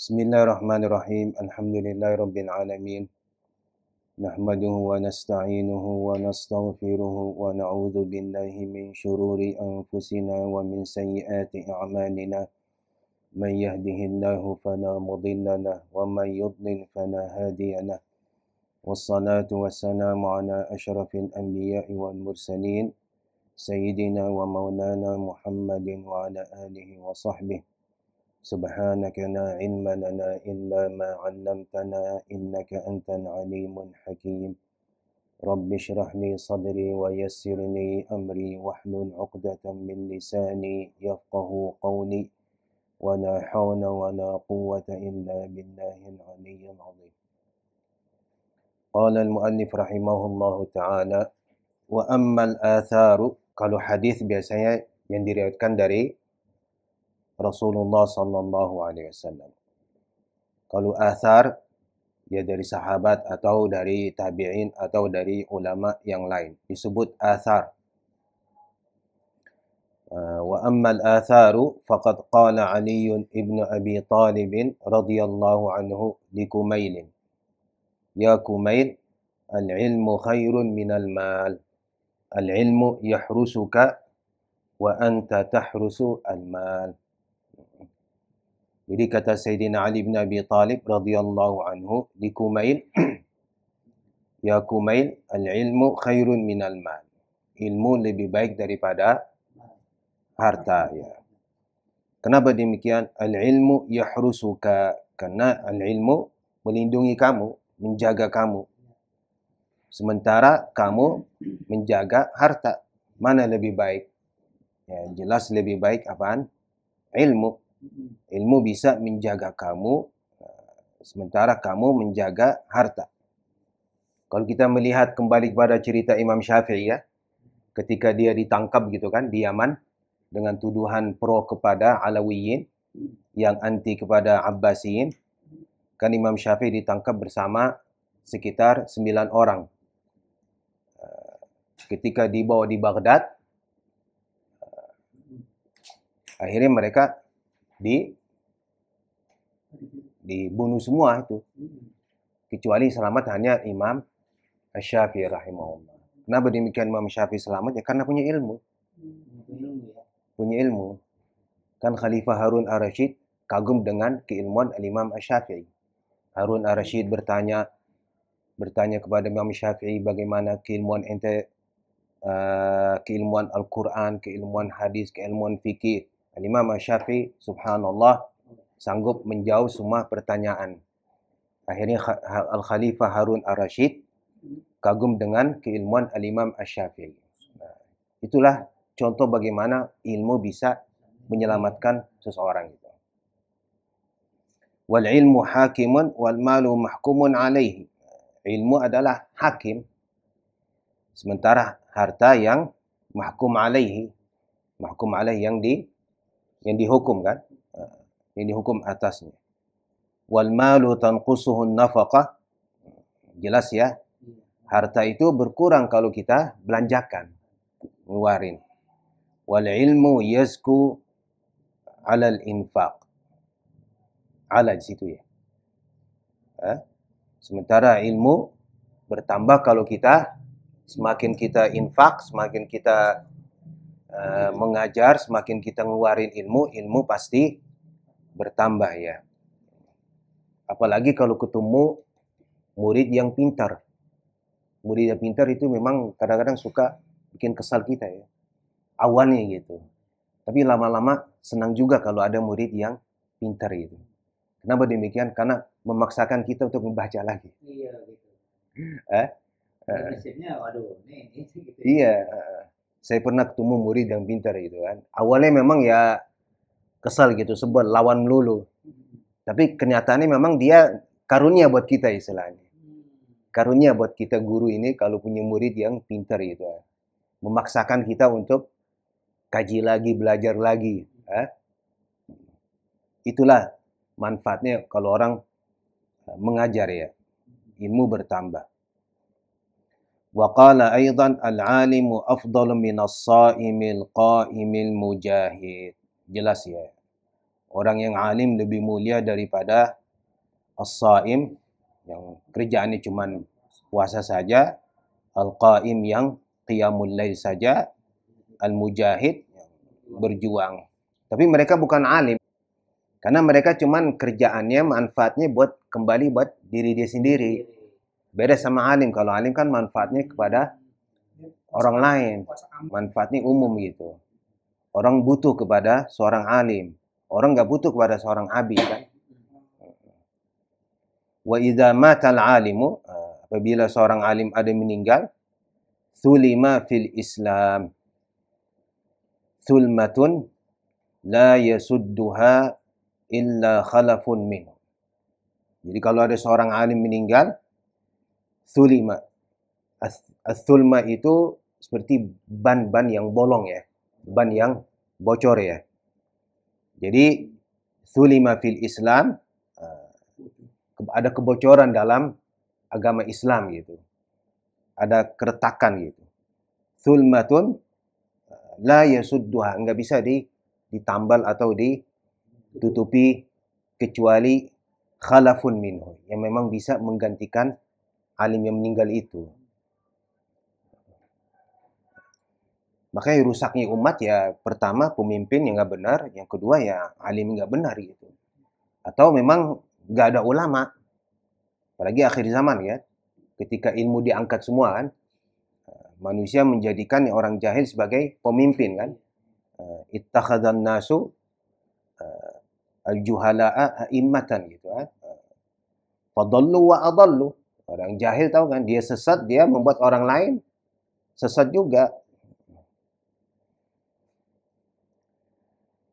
Bismillahirrahmanirrahim. Alhamdulillahirabbil alamin. Nahmaduhu wa nasta'inuhu wa nastaghfiruhu wa na'udzu billahi min shururi anfusina wa min sayyiati a'malina. Man yahdihillahu fala mudilla lahu wa man yudlil fala hadiya lahu. Wassalatu wassalamu ala asyrafil anbiya'i wal mursalin sayyidina wa maulana Muhammadin wa ala alihi wa sahbihi. Subhanaka la ilma lana illa ma 'allamtana innaka antal alimul hakim. Rabbi shrah li sadri wa yassir li amri wahlul 'uqdatam min lisani yafqahu qawli. Wa la hawla wa la quwwata illa billahil 'aliyyil 'azim. Qala al-muallif rahimahullahu ta'ala, wa ammal atharu, kalau hadis biasanya yang diriwayatkan dari Rasulullah sallallahu alaihi wasallam. Kalau athar ya dari sahabat atau dari tabi'in atau dari ulama yang lain disebut athar. Wa ammal atharu faqad qala Ali ibn Abi Talib radhiyallahu anhu li Kumail, ya Kumail, al-ilmu khairun minal mal. Al-ilmu yahrusuka wa anta tahrusu al-mal. Jadi kata Sayyidina Ali bin Abi Talib radhiyallahu anhu di Kumail, ya Kumail, al-ilmu khairun minal mal. Ilmu lebih baik daripada harta, ya. Kenapa demikian? Al-ilmu yahrusuka, karena al-ilmu melindungi kamu, menjaga kamu. Sementara kamu menjaga harta. Mana lebih baik? Ya, jelas lebih baik apaan? Ilmu. Ilmu bisa menjaga kamu, sementara kamu menjaga harta. Kalau kita melihat kembali kepada cerita Imam Syafi'i, ya, ketika dia ditangkap gitu kan di Yaman dengan tuduhan pro kepada Alawiyin, yang anti kepada Abbasiyin, kan Imam Syafi'i ditangkap bersama sekitar 9 orang. Ketika dibawa di Baghdad, akhirnya mereka dibunuh semua itu. Kecuali selamat hanya Imam Asy-Syafi'i rahimahullah. Kenapa demikian Imam Syafi'i selamat? Ya karena punya ilmu. Punya ilmu. Kan Khalifah Harun ar-Rasyid kagum dengan keilmuan Imam Asy-Syafi'i. Harun ar-Rasyid bertanya kepada Imam Syafi'i, bagaimana keilmuan ente, keilmuan Al-Quran, keilmuan hadis, keilmuan fikih. Imam Asy-Syafi'i subhanallah sanggup menjawab semua pertanyaan. Akhirnya Al-Khalifah Harun ar-Rasyid kagum dengan keilmuan Al-Imam Asy-Syafi'i. Nah, itulah contoh bagaimana ilmu bisa menyelamatkan seseorang itu. Wal ilmu hakimun wal malu mahkumun alaihi. Ilmu adalah hakim, sementara harta yang mahkum alaihi. Mahkum alaihi yang dihukum kan? Yang dihukum atasnya. Wal malu tanqusuhun nafaqah. Jelas ya. Harta itu berkurang kalau kita belanjakan, ngeluarin. Wal ilmu yazku alal infaq. Ala di situ ya. Sementara ilmu bertambah kalau kita semakin kita infak, semakin kita mengajar, semakin kita ngeluarin ilmu, ilmu pasti bertambah ya. Apalagi kalau ketemu murid yang pintar. Murid yang pintar itu memang kadang-kadang suka bikin kesal kita ya. Awalnya gitu. Tapi lama-lama senang juga kalau ada murid yang pintar gitu. Kenapa demikian? Karena memaksakan kita untuk membaca lagi. Iya gitu. Prinsipnya, waduh, gitu. Iya. Saya pernah ketemu murid yang pintar gitu kan. Awalnya memang ya kesal gitu, sebab lawan melulu. Tapi kenyataannya memang dia karunia buat kita istilahnya. Karunia buat kita guru ini kalau punya murid yang pintar gitu. Memaksakan kita untuk kaji lagi, belajar lagi. Itulah manfaatnya kalau orang mengajar ya. Ilmu bertambah. Wa qala aidan al-alimu afdalu minas shaimil qaimil mujahid. Jelas ya. Orang yang alim lebih mulia daripada as-shaim yang kerjaannya cuman puasa saja, al-qaim yang qiyamul lail saja, al-mujahid yang berjuang. Tapi mereka bukan alim. Karena mereka cuman kerjaannya, manfaatnya buat kembali buat diri dia sendiri. Beda sama alim. Kalau alim kan manfaatnya kepada orang lain. Manfaatnya umum gitu. Orang butuh kepada seorang alim. Orang nggak butuh kepada seorang abid kan. Wa idza matal alimu, apabila seorang alim ada meninggal, sulima fil Islam. Sulmatun la yasudduha illa khalafun minhu. Jadi kalau ada seorang alim meninggal, sulima. As-sulma itu seperti ban-ban yang bolong ya. Ban yang bocor ya. Jadi sulima fil Islam, ada kebocoran dalam agama Islam gitu. Ada keretakan gitu. Sulmatun la yasudduha, enggak bisa ditambal atau ditutupi kecuali khalafun minhu, yang memang bisa menggantikan alim yang meninggal itu. Makanya rusaknya umat ya, pertama pemimpin yang nggak benar, yang kedua ya alim nggak benar gitu. Atau memang nggak ada ulama, apalagi akhir zaman ya, ketika ilmu diangkat semua kan, manusia menjadikan orang jahil sebagai pemimpin kan. Ittakhadhan nasu al-juhala'a a'immatan gitu kan. Fadallu wa adallu. Orang jahil tahu kan, dia sesat, dia membuat orang lain sesat juga.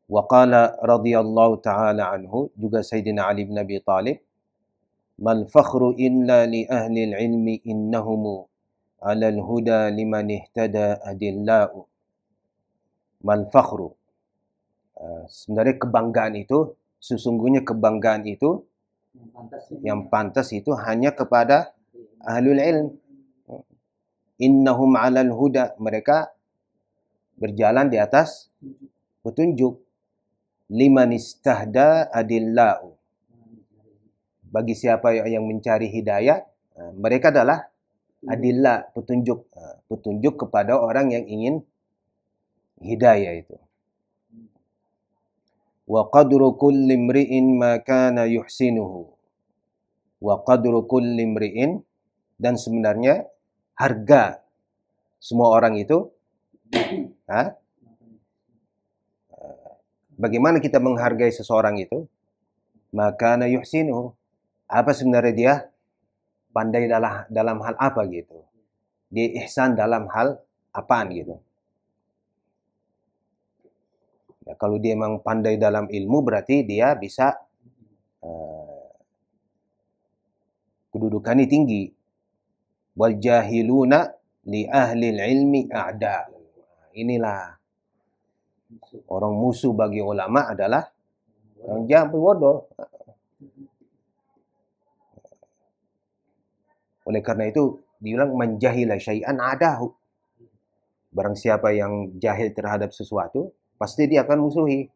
Wa qala radhiyallahu ta'ala anhu, juga Sayyidina Ali bin Abi Thalib, mal fakhru illa li ahli al-ilmi innahum ala al-huda liman ihtada adillau. Mal fakhru, sebenarnya kebanggaan itu, sesungguhnya kebanggaan itu yang pantas itu hanya kepada ahlul ilm. Innahum 'alal huda, mereka berjalan di atas petunjuk. Liman istahda adillau, bagi siapa yang mencari hidayah, mereka adalah adillah, petunjuk, petunjuk kepada orang yang ingin hidayah itu. Wa qadru kulli imri'in ma kana yuhsinuhu. Wa qadru kulli imri'in, dan sebenarnya harga semua orang itu, bagaimana kita menghargai seseorang itu? Maka na yuhsinuhu, apa sebenarnya dia pandai dalam hal apa gitu. Dia ihsan dalam hal apaan gitu. Ya, kalau dia memang pandai dalam ilmu, berarti dia bisa kedudukannya tinggi. Wal jahiluna li ahli ilmi a'da. Inilah orang musuh bagi ulama adalah orang jahil, bodoh. Oleh karena itu dibilang menjahila syai'an adahu. Barang siapa yang jahil terhadap sesuatu, pasti dia akan musuhi.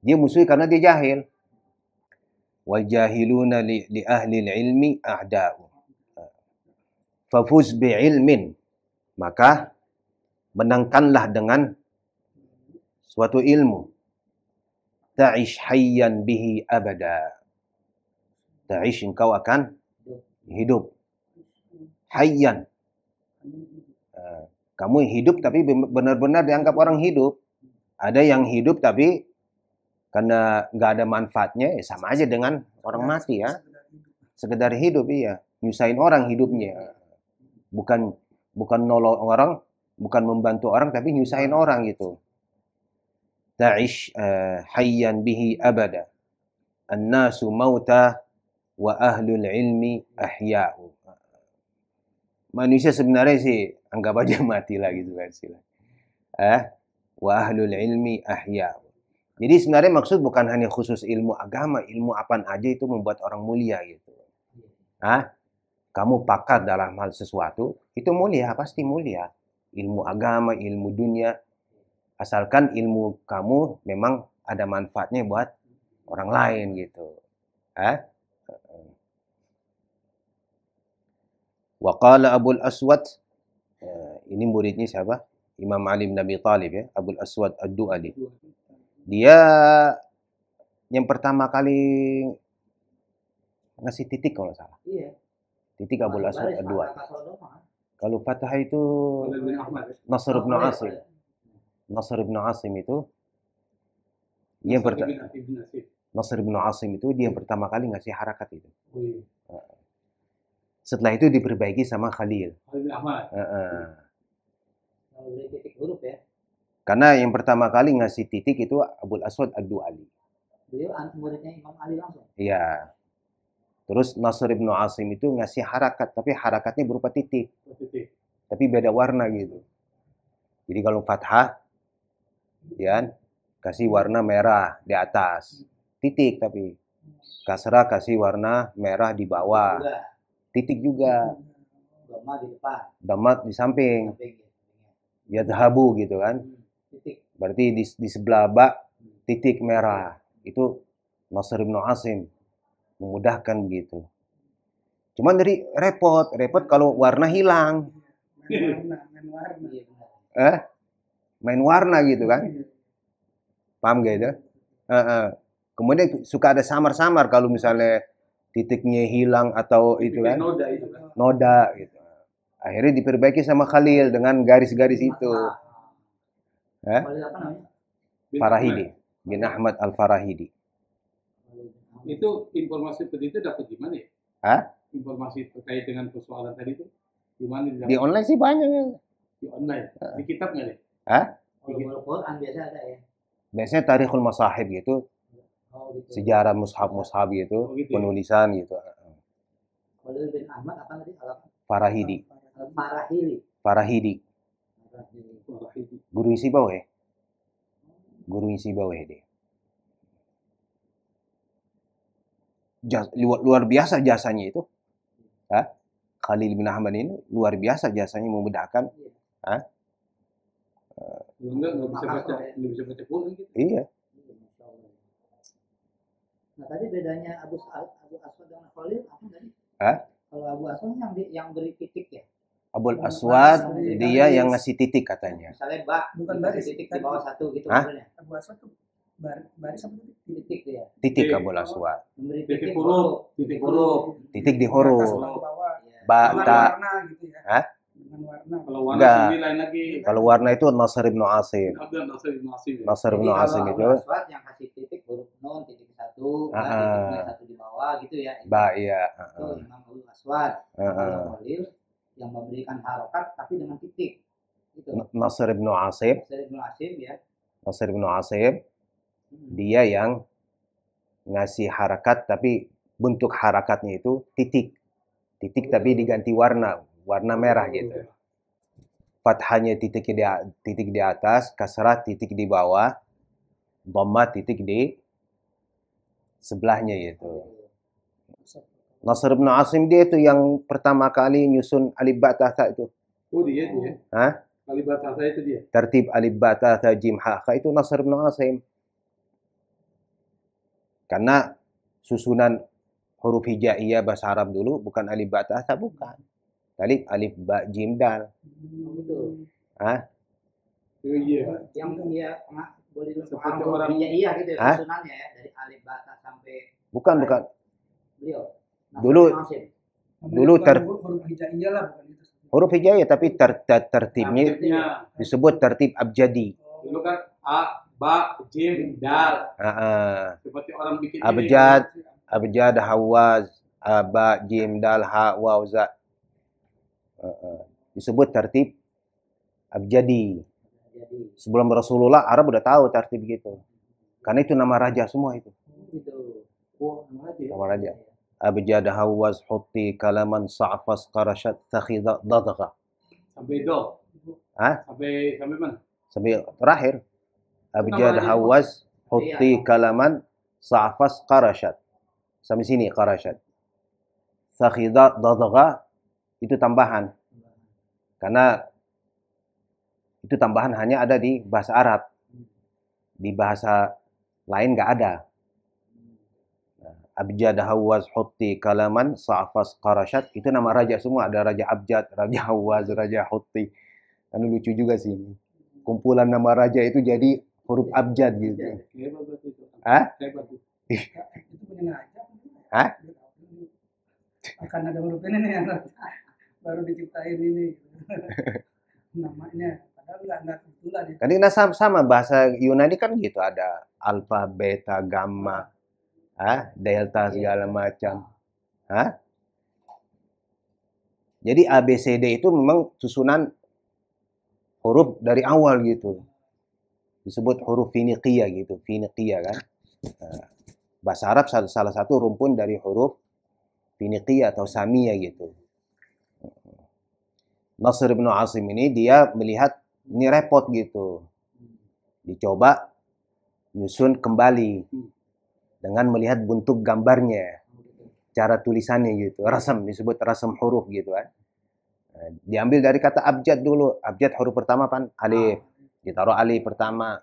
Dia musuhi karena dia jahil. Wal jahiluna li ahli ilmi a'da'u. Fafuz bi'ilmin, maka menangkanlah dengan suatu ilmu. Ta'ish hayyan bihi abada. Ta'ish, engkau akan hidup. Hayyan, kamu hidup tapi benar-benar dianggap orang hidup. Ada yang hidup tapi karena nggak ada manfaatnya, ya sama aja dengan orang mati ya. Sekedar hidup, iya. Nyusahin orang hidupnya. Bukan nolong orang, bukan membantu orang, tapi nyusahin orang gitu. Ta'ish hayyan bihi abada. An-nasu mauta wa ahlul ilmi ahya'u. Manusia sebenarnya sih anggap aja mati lah gitu kan sih. Wa ahlul ilmi ahya'u. Jadi sebenarnya maksud bukan hanya khusus ilmu agama, ilmu apaan aja itu membuat orang mulia gitu. Kamu pakar dalam hal sesuatu, itu mulia, pasti mulia. Ilmu agama, ilmu dunia, asalkan ilmu kamu memang ada manfaatnya buat orang lain gitu. Wa qala Abul Aswad, ini muridnya siapa? Imam Ali bin Abi Thalib ya, Abul Aswad Ad-Du'ali. Dia yang pertama kali ngasih titik kalau salah. Iya. Titik Abul Aswad Ad-Du'ali. Kalau Fathah itu Nasr bin Asim. Nasr bin Asim itu dia Nasr bin Asim itu dia yang pertama kali ngasih harakat itu. Setelah itu diperbaiki sama Khalil. Titik huruf ya. Karena yang pertama kali ngasih titik itu Abul Aswad Ad-Du'ali. Beliau muridnya Imam Ali langsung. Iya. Terus Nasr bin Asim itu ngasih harakat, tapi harakatnya berupa titik. Tapi beda warna gitu. Jadi kalau fathah, ya, kasih warna merah di atas. Titik tapi. Kasrah kasih warna merah di bawah. Titik juga. Dhamma di depan. Dhamma di samping. Yadhabu gitu kan. Titik. Berarti di sebelah ba titik merah. Itu Nasr bin Asim. Memudahkan begitu. Cuman dari repot kalau warna hilang. Main warna gitu kan. Paham gak itu? Kemudian suka ada samar-samar kalau misalnya titiknya hilang atau itu kan. Noda gitu. Akhirnya diperbaiki sama Khalil dengan garis-garis itu. Farahidi. Bin Ahmad Al-Farahidi. Itu informasi seperti itu dapat di mana ya? Informasi terkait dengan persoalan tadi itu di mana? Di online sih banyak ya. Di online. Di kitab nggak deh? Kalau Quran biasa ada ya. Biasanya Tarikhul Masahib gitu. Sejarah mushaf-mushaf gitu, penulisan gitu. Khalil bin Ahmad apa tadi? Farahidi. Farahidi. Guru isi bawah ya? Guru isi bawah dia. Luar biasa jasanya itu. Khalil bin Ahmad ini luar biasa jasanya memudahkan. Enggak bisa baca Quran gitu. Iya. Nah tadi bedanya Abu Aswad dengan Khalil apa tadi? Kalau Abu Aswad yang beri titik ya. Abul Aswad dia yang ngasih titik katanya. Misalnya bukan baris titik di bawah satu gitu maksudnya. Abu Aswad tuh baris sama titik dia. Titik Abul Aswad. Memberi titik huruf. Titik di huruf. Ba ta. Gitu ya. Kalau warna lain lagi. Kalau warna itu Nasr bin Asim. Nasr bin Asim itu. Yang kasih titik huruf nun titik satu, titiknya satu di bawah gitu ya. Ba iya. Itu Imam Abul Aswad. Khalil yang memberikan harokat tapi dengan titik. Gitu. Nasr bin Asim. Ya. Nasr bin Asim. Dia yang ngasih harakat tapi bentuk harakatnya itu titik. Titik tapi diganti warna merah gitu. Fathahnya titik di atas, kasrah titik di bawah, dhamma titik di sebelahnya gitu. Nasr bin Asim dia itu yang pertama kali nyusun alif ba ta tha itu. Oh dia. Alif ba ta tha itu dia. Tertib alif ba ta tha jim ha kha itu Nasr bin Asim. Karena susunan huruf hijaiyah bahasa Arab dulu bukan alif ba ta tha bukan. Alif ba jim dal. Gitu. Iya. Yang dia boleh seperti orang hijaiyah gitu ya susunannya ya dari alif ba ta sampai bukan. Beliau. Dulu huruf hijaiyah lah bukan itu. Huruf hijaiyah tapi tertibnya disebut tertib abjadi. Dulu kan a, ba, jim, dal. Seperti orang bikin abjad, hawaz, ba, jim, dal, ha, waw, za. Disebut tertib abjadi. Sebelum Rasulullah Arab udah tahu tertib gitu. Karena itu nama raja semua itu. Nama raja. Abjad, hawaz, hutti, kalaman, sa'fas, qarashat, takhidha, dadgha. Sampai do. Sampai mana? Sampai terakhir. Abjad, hawaz, hutti, kalaman, sa'fas, qarashat. Sampai sini qarashat. Takhidha, dadgha itu tambahan. Karena itu tambahan hanya ada di bahasa Arab. Di bahasa lain nggak ada. Abjad, Hawaz, Hutti, Kalaman, Sa'fas, Qarashat. Itu nama raja semua. Ada Raja Abjad, Raja Hawaz, Raja Hutti. Kan lucu juga sih. Kumpulan nama raja itu jadi huruf abjad gitu. Hah? Itu punya raja. Hah? Akan ada huruf ini nih yang baru diciptain ini. Namanya. Padahal nggak kebetulan. Karena sama bahasa Yunani kan gitu. Ada alfa, beta, gamma, delta segala macam. Jadi ABCD itu memang susunan huruf dari awal gitu. Disebut huruf Finiqiyah gitu. Finiqiyah kan. Bahasa Arab salah satu rumpun dari huruf Finiqiyah atau Samiyah gitu. Nasr bin Asim ini dia melihat ini repot gitu. Dicoba nyusun kembali dengan melihat bentuk gambarnya, cara tulisannya gitu. Rasam, disebut rasam huruf gitu kan. Diambil dari kata abjad dulu. Abjad huruf pertama kan alif. Ditaruh alif pertama.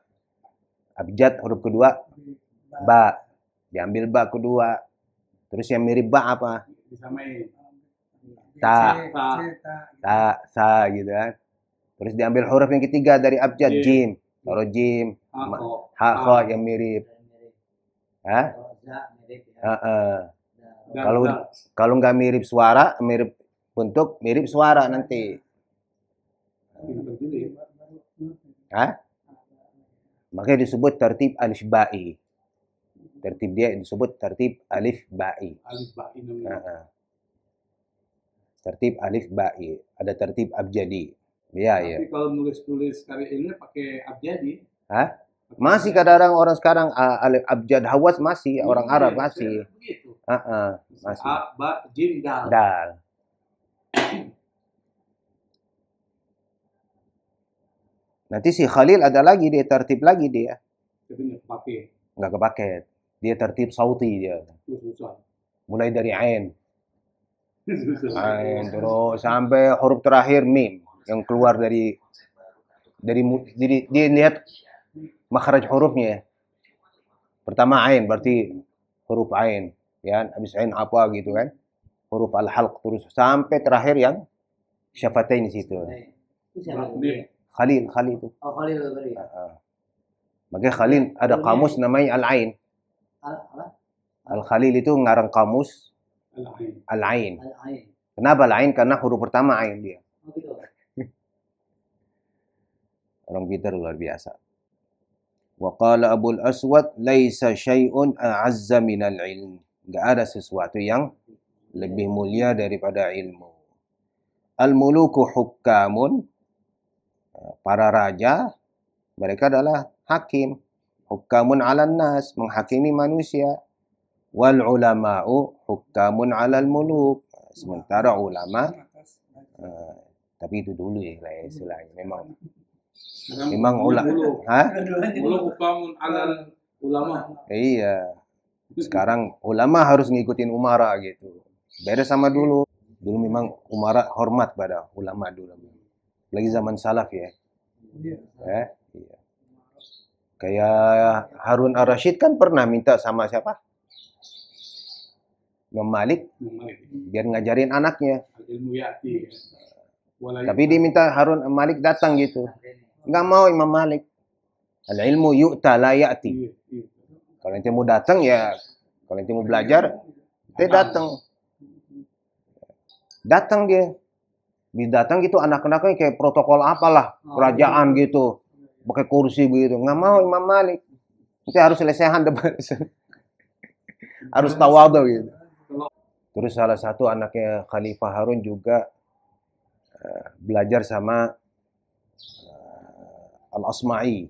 Abjad huruf kedua ba. Diambil ba kedua. Terus yang mirip ba apa? Disamain. Ta gitu kan. Terus diambil huruf yang ketiga dari abjad jim. Taruh jim. Ha kha yang mirip. Kalau nggak mirip suara, mirip bentuk, mirip suara nanti. Makanya disebut tertib alif ba'i. Tertib dia disebut tertib alif ba'i. Alif ba'i Tertib alif ba'i. Ada tertib abjadi. Ya, tapi ya. kalau nulis karya ini pakai abjadi. Masih kadang orang sekarang alif abjad hawaz masih orang Arab masih. Masih. A, ba, jim, dal. Dal. Nanti si Khalil ada lagi dia tertib lagi dia. Tapi nggak kepake. Dia tertib sauti dia. Mulai dari ain. Ain terus sampai huruf terakhir mim yang keluar dari dia lihat makhraj hurufnya. Pertama ain berarti huruf ain, ya. Habis ain apa gitu kan? Huruf al-halq terus sampai terakhir yang syafatain di situ. Khalil itu. Oh, Khalil berarti. Makanya Khalil ada kamus namanya Al-Ain. Al-Khalil itu ngarang kamus Al-Ain. Kenapa Al-Ain? Karena huruf pertama ain dia. Oh, gitu. Orang pintar luar biasa. Wa qala Abul Aswad laisa syai'un a'azza minal ilm. Enggak ada sesuatu yang lebih mulia daripada ilmu. Al-muluku hukkamun. Para raja mereka adalah hakim. Hukkamun 'alan nas, menghakimi manusia. Wal ulama'u hukkamun 'alal muluk. Sementara ulama tapi itu dulu ya istilahnya memang ulama. Muluk hukkamun 'alal ulama. Iya. Sekarang ulama harus ngikutin umara gitu. Beda sama dulu. Dulu memang umara hormat pada ulama dulu. Lagi zaman salaf ya. Iya. Kayak Harun ar-Rasyid kan pernah minta sama siapa? Imam Malik biar ngajarin anaknya. Ilmu yati. Tapi dia minta Harun Malik datang gitu. Enggak mau Imam Malik. Al-ilmu yu'ta la ya'ti. Kalau ente mau datang ya, kalau ente mau belajar, ente datang. Datang dia. Datang gitu anak-anaknya kayak protokol apalah, kerajaan gitu. Pakai kursi begitu. Nggak mau Imam Malik. Nanti harus lesehan depan. Harus tawadhu gitu. Terus salah satu anaknya Khalifah Harun juga belajar sama Al-Asma'i.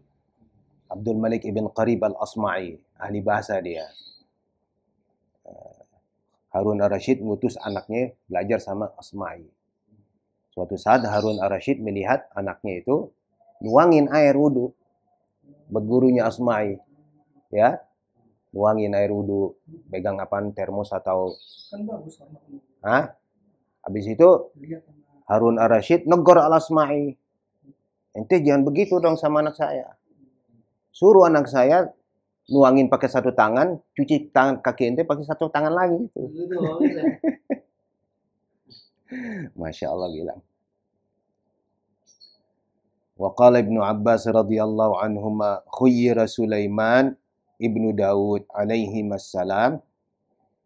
Abdul Malik ibn Qarib Al-Asma'i. Ahli bahasa dia. Harun ar-Rasyid ngutus anaknya belajar sama Asma'i. Suatu saat Harun ar-Rasyid melihat anaknya itu nuangin air wudu buat gurunya Asma'i. Ya. Nuangin air wudu, pegang apaan termos atau Kan bagus sama. Habis itu Harun ar-Rasyid negor Al-Asma'i. Ente jangan begitu dong sama anak saya. Suruh anak saya nuangin pakai satu tangan, cuci tangan kaki ente pakai satu tangan lagi gitu. Masya Allah bilang. Wa qala Ibnu Abbas radhiyallahu anhuma khuyyira Sulaiman ibnu Daud alaihi assalam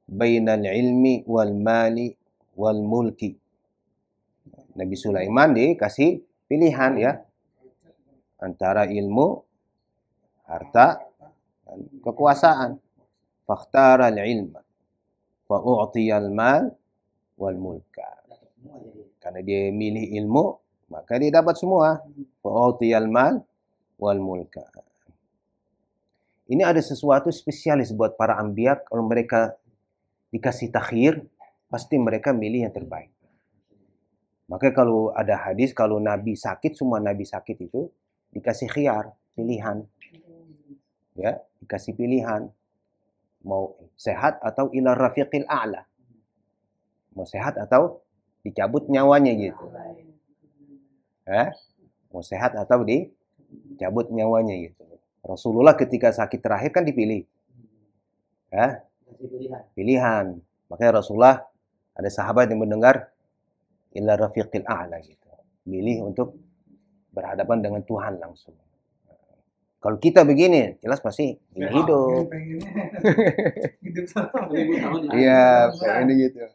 bainal ilmi wal mali wal mulki. Nabi Sulaiman dikasih pilihan ya antara ilmu, harta, dan kekuasaan. Fakhtara al-ilma fa u'tiyal mal wal mulka. Karena dia milih ilmu, maka dia dapat semua. Fa'utiyal mal wal mulka. Ini ada sesuatu spesialis buat para anbiya. Kalau mereka dikasih takhir, pasti mereka milih yang terbaik. Makanya kalau ada hadis, kalau Nabi sakit, semua Nabi sakit itu dikasih khiyar, pilihan. Ya, dikasih pilihan. Mau sehat atau ila rafiqil a'la. Mau sehat atau dicabut nyawanya gitu. Mau sehat atau dicabut nyawanya gitu. Rasulullah ketika sakit terakhir kan dipilih. Pilihan. Makanya Rasulullah ada sahabat yang mendengar ila rafiqil a'la gitu. Milih untuk berhadapan dengan Tuhan langsung. Kalau kita begini, jelas pasti ingin hidup. Iya, ini gitu.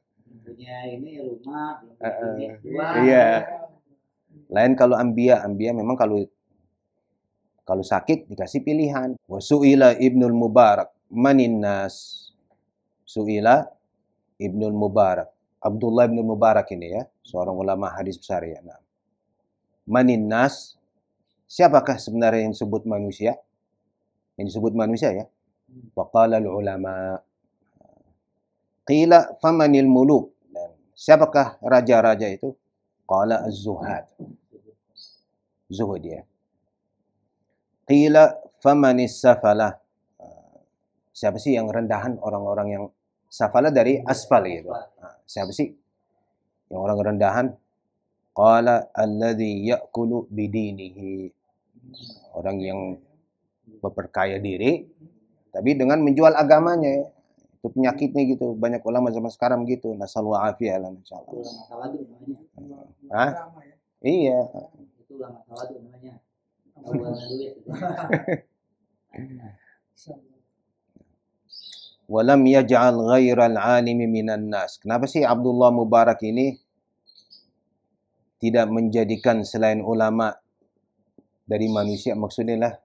Punya ini rumah, iya. Lain kalau anbiya memang kalau sakit dikasih pilihan. Wa su'ila Ibnul Mubarak manin nas. Su'ila Ibnul Mubarak. Abdullah Ibnul Mubarak ini ya, seorang ulama hadis besar ya. Nah. Manin nas, siapakah sebenarnya yang disebut manusia? Yang disebut manusia ya. Wa qala al-ulama qila famanil muluk. Dan siapakah raja-raja itu? Qala az-zuhad. Zuhud ya. Qila famanis safalah. Siapa sih yang rendahan? Orang-orang yang safalah dari asfal gitu. Siapa sih yang orang rendahan? Qala alladhi ya'kulu bidinihi. Orang yang memperkaya diri tapi dengan menjual agamanya. Itu penyakitnya gitu. Banyak ulama zaman sekarang gitu. Nasallahu afiyah lah insyaallah. Iya. Itu ulama tawadu namanya. Walam yaj'al ghairal alimi minan nas. Kenapa sih Abdullah Mubarak ini tidak menjadikan selain ulama dari manusia? Maksudnya lah.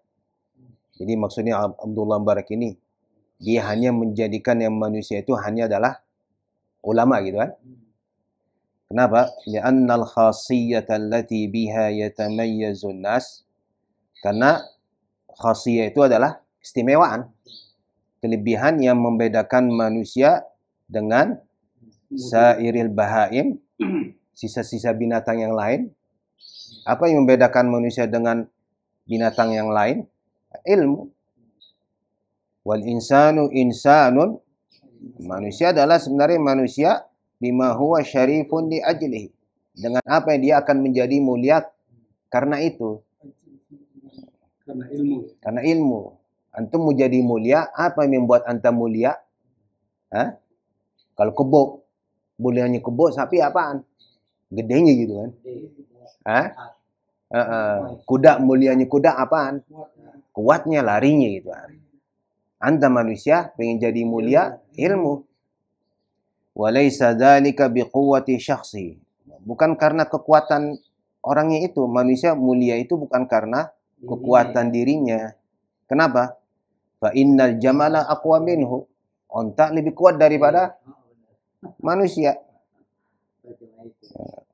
Jadi maksudnya Abdullah Mubarak ini dia hanya menjadikan yang manusia itu hanya adalah ulama gitu kan. Kenapa? Li'annal khasiyata allati biha yatamayyazun nas. Karena khasiyah itu adalah istimewaan. Kelebihan yang membedakan manusia dengan sairil bahaim, sisa-sisa binatang yang lain. Apa yang membedakan manusia dengan binatang yang lain? Ilmu. Wal insanu insanun. Manusia adalah sebenarnya manusia bima huwa syarifun li ajlihi. Dengan apa yang dia akan menjadi mulia karena itu. Karena ilmu. Antum mau jadi mulia, apa yang membuat antum mulia? Kalau kebo, mulianya kebo, sapi apaan? Gedenya gitu kan. Kuda, mulianya kuda apaan? Kuatnya, larinya gitu kan. Anda manusia pengen jadi mulia, ilmu. Walaysa dzalika biquwwati syakhsi. Bukan karena kekuatan orangnya itu. Manusia mulia itu bukan karena kekuatan dirinya. Kenapa? Fa innal jamala aqwa minhu. Onta lebih kuat daripada manusia.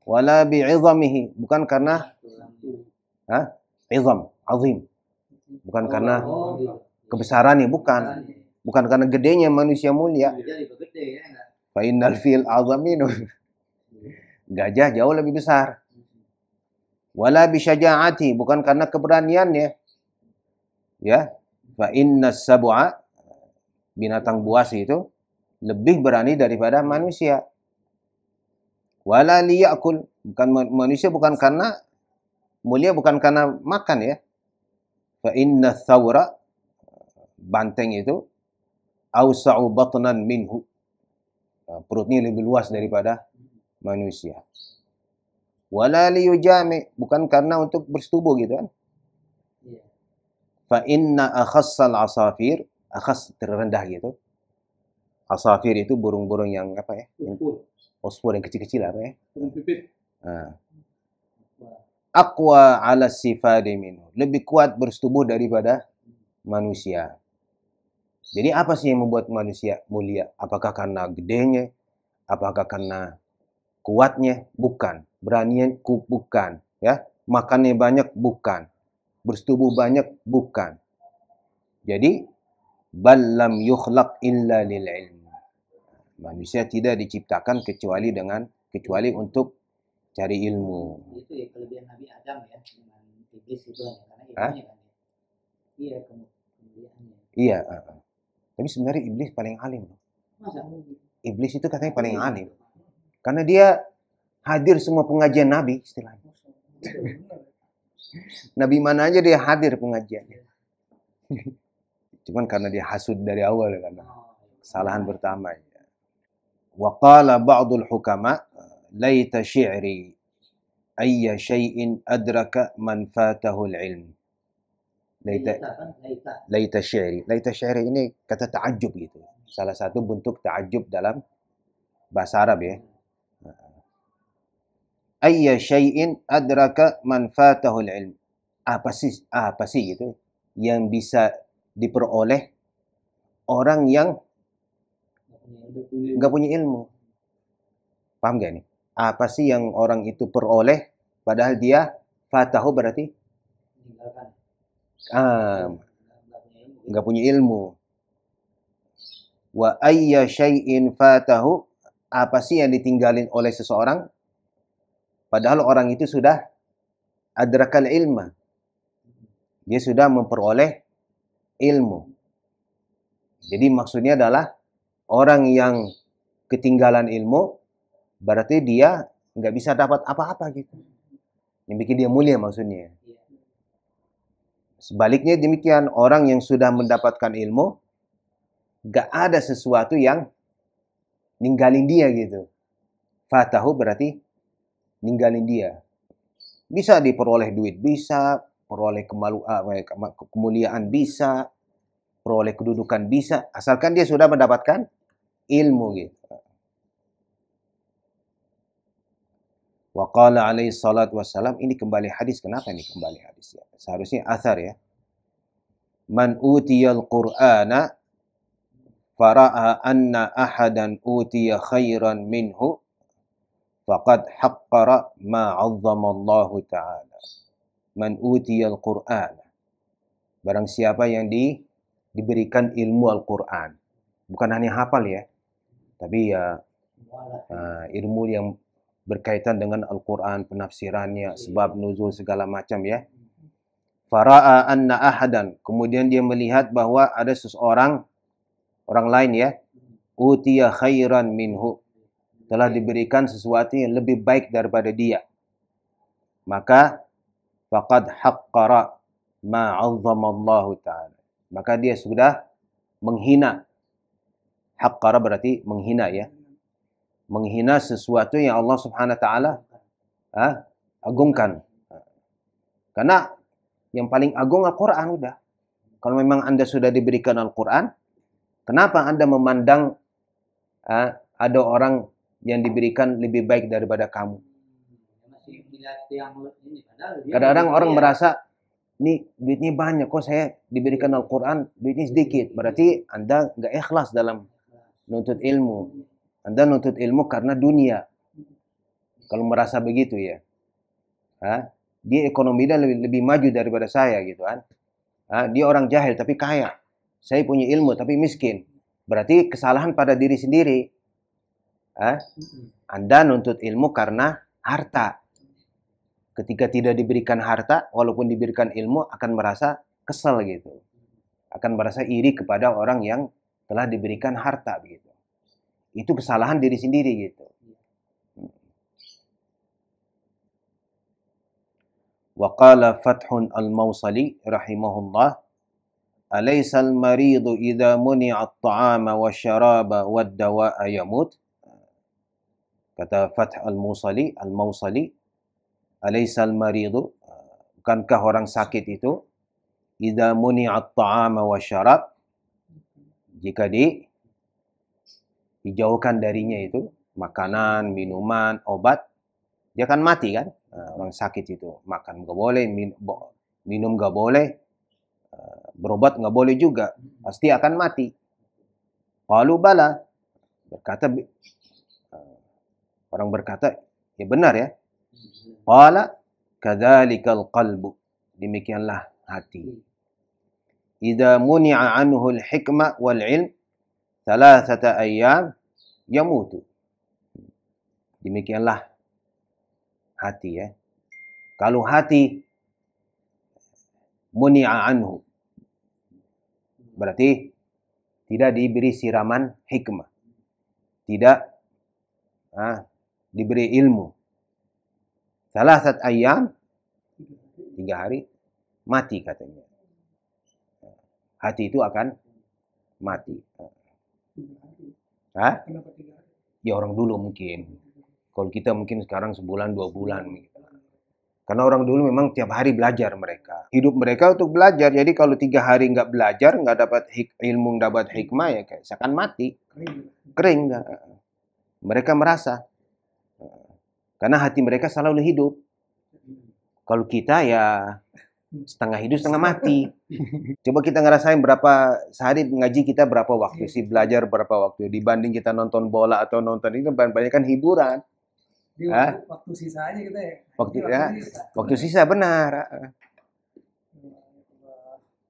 Wala bi'izamihi. Bukan karena izam, azim. Bukan karena kebesarannya, bukan. Bukan karena gedenya manusia mulia. Fa innal fil azam minhu. Gajah jauh lebih besar. Wala bisyaja'ati. Bukan karena keberaniannya. Ya. Fa innas sab'a, binatang buas itu lebih berani daripada manusia. Wala liya'kul, bukan manusia bukan karena mulia, bukan karena makan ya. Fa inna thawra, banteng itu, awsa'u batnan minhu. Perutnya lebih luas daripada manusia. Wala liyujami, bukan karena untuk bersetubuh gitu kan. Fa inna akhassal asafir, akhas terendah gitu. Asafir itu burung-burung yang apa ya? Ospor yang kecil-kecil apa ya? Aqwa ala sifadi minhu, lebih kuat bersetubuh daripada manusia. Jadi apa sih yang membuat manusia mulia? Apakah karena gedenya? Apakah karena kuatnya? Bukan. Beraninya? Bukan. Ya, makannya banyak? Bukan. Bersetubuh banyak? Bukan. Jadi, bal lam yukhlaq illa lil ilm. Manusia tidak diciptakan kecuali untuk cari ilmu. Itu ya kelebihan Nabi Adam ya, dengan iblis itu karena ilmunya kan. Iya, kemuliaannya. Iya. Tapi sebenarnya iblis paling alim. Masa? Iblis itu katanya paling alim. Karena dia hadir semua pengajian Nabi istilahnya. Nabi mana aja dia hadir pengajiannya. Cuman karena dia hasud dari awal karena kesalahan pertama. Wa qala ba'dul hukama laita syi'ri ayya syai'in adraka man fatahu al-ilm. Laita syi'ri. Laita syi'ri ini kata ta'ajub gitu. Salah satu bentuk ta'ajub dalam bahasa Arab ya. Ayya syai'in adraka man fatahu al-ilm. Apa sih gitu yang bisa diperoleh orang yang enggak punya ilmu. Paham gak nih? Apa sih yang orang itu peroleh padahal dia fatahu berarti enggak punya ilmu. Wa ayya syai'in fatahu, apa sih yang ditinggalin oleh seseorang padahal orang itu sudah adrakal ilma. Dia sudah memperoleh ilmu. Jadi maksudnya adalah orang yang ketinggalan ilmu berarti dia nggak bisa dapat apa-apa gitu. Yang bikin dia mulia maksudnya. Sebaliknya demikian, orang yang sudah mendapatkan ilmu nggak ada sesuatu yang ninggalin dia gitu. Fatahu berarti ninggalin dia. Bisa diperoleh duit, bisa peroleh kemuliaan, bisa peroleh kedudukan, bisa asalkan dia sudah mendapatkan ilmu gitu. Wa qala alaihi salatu wassalam, ini kembali hadis. Kenapa ini kembali hadis ya? Seharusnya athar ya. Man utiyal qur'ana fara'a anna ahadan utiya khairan minhu faqad haqqara ma 'azzama Allah ta'ala. Man utiyal qur'ana, barang siapa yang diberikan ilmu Al-Qur'an, bukan hanya hafal ya, tapi ya ilmu yang berkaitan dengan Al-Quran, penafsirannya, sebab nuzul segala macam ya. Fara'a anna ahadan, kemudian dia melihat bahwa ada seseorang, orang lain ya, utiya khairan minhu, telah diberikan sesuatu yang lebih baik daripada dia. Maka faqad haqqara ma 'azzama Allah ta'ala. Maka dia sudah menghina. Haqqara berarti menghina ya. Menghina sesuatu yang Allah Subhanahu wa taala agungkan. Karena yang paling agung Al-Qur'an udah. Kalau memang Anda sudah diberikan Al-Qur'an, kenapa Anda memandang ada orang yang diberikan lebih baik daripada kamu? Kadang-kadang orang merasa, nih duitnya banyak, kok saya diberikan Al-Quran, duitnya sedikit. Berarti Anda nggak ikhlas dalam nuntut ilmu. Anda nuntut ilmu karena dunia. Kalau merasa begitu ya. Dia ekonominya lebih maju daripada saya gitu kan. Dia orang jahil tapi kaya. Saya punya ilmu tapi miskin. Berarti kesalahan pada diri sendiri. Anda nuntut ilmu karena harta. Ketika tidak diberikan harta, walaupun diberikan ilmu, akan merasa kesal gitu. Akan merasa iri kepada orang yang telah diberikan harta begitu. Itu kesalahan diri sendiri gitu. Wa qala Fathun al-Mawsali rahimahullah, alaysal maridu idza muni'a at-ta'ama wasyaraba wad-dawa'a yamut. Kata Fath al-Mawsali, alaysal maridu, bukankah orang sakit itu idza muni'a at-ta'ama wasyarab, jika dijauhkan darinya itu makanan, minuman, obat, dia akan mati kan? Orang sakit itu makan nggak boleh, minum nggak boleh, berobat nggak boleh juga, pasti akan mati. Qalu bala, orang berkata, ya benar ya. Qala kadzalikal qalbu, demikianlah hati. Idza muni'a anhu al-hikmah wal 'ilm thalathata ayyam yamutu. Demikianlah hati ya. Kalau hati muni'a anhu, berarti tidak diberi siraman hikmah, tidak diberi ilmu. Salasat ayyam, 3 hari, mati katanya. Hati itu akan mati. Ya orang dulu mungkin. Kalau kita mungkin sekarang sebulan, 2 bulan. Karena orang dulu memang tiap hari belajar mereka. Hidup mereka untuk belajar. Jadi kalau 3 hari nggak belajar, nggak dapat ilmu, nggak dapat hikmah, ya kayak seakan mati. Kering. Mereka merasa. Karena hati mereka selalu hidup. Kalau kita ya setengah hidup, setengah mati. Coba kita ngerasain berapa sehari ngaji kita berapa waktu sih, belajar berapa waktu dibanding kita nonton bola atau nonton ini banyak kan hiburan. Waktu sisa aja kita ya. Waktu sisa benar.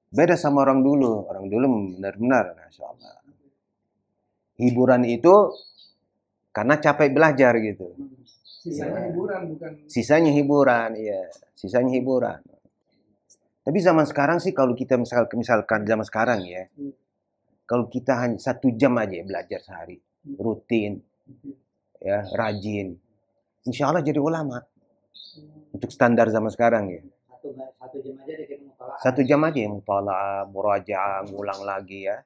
Beda sama orang dulu. Orang dulu benar-benar, Masya Allah. Hiburan itu karena capek belajar gitu. Sisanya hiburan bukan. Sisanya hiburan, iya. Sisanya hiburan. Tapi zaman sekarang sih kalau kita misalkan zaman sekarang ya, kalau kita hanya 1 jam aja belajar sehari, rutin, ya rajin, insya Allah jadi ulama. Untuk standar zaman sekarang ya. 1 jam aja deh kita mutalaah. 1 jam aja mutalaah, murajaah, ngulang lagi ya,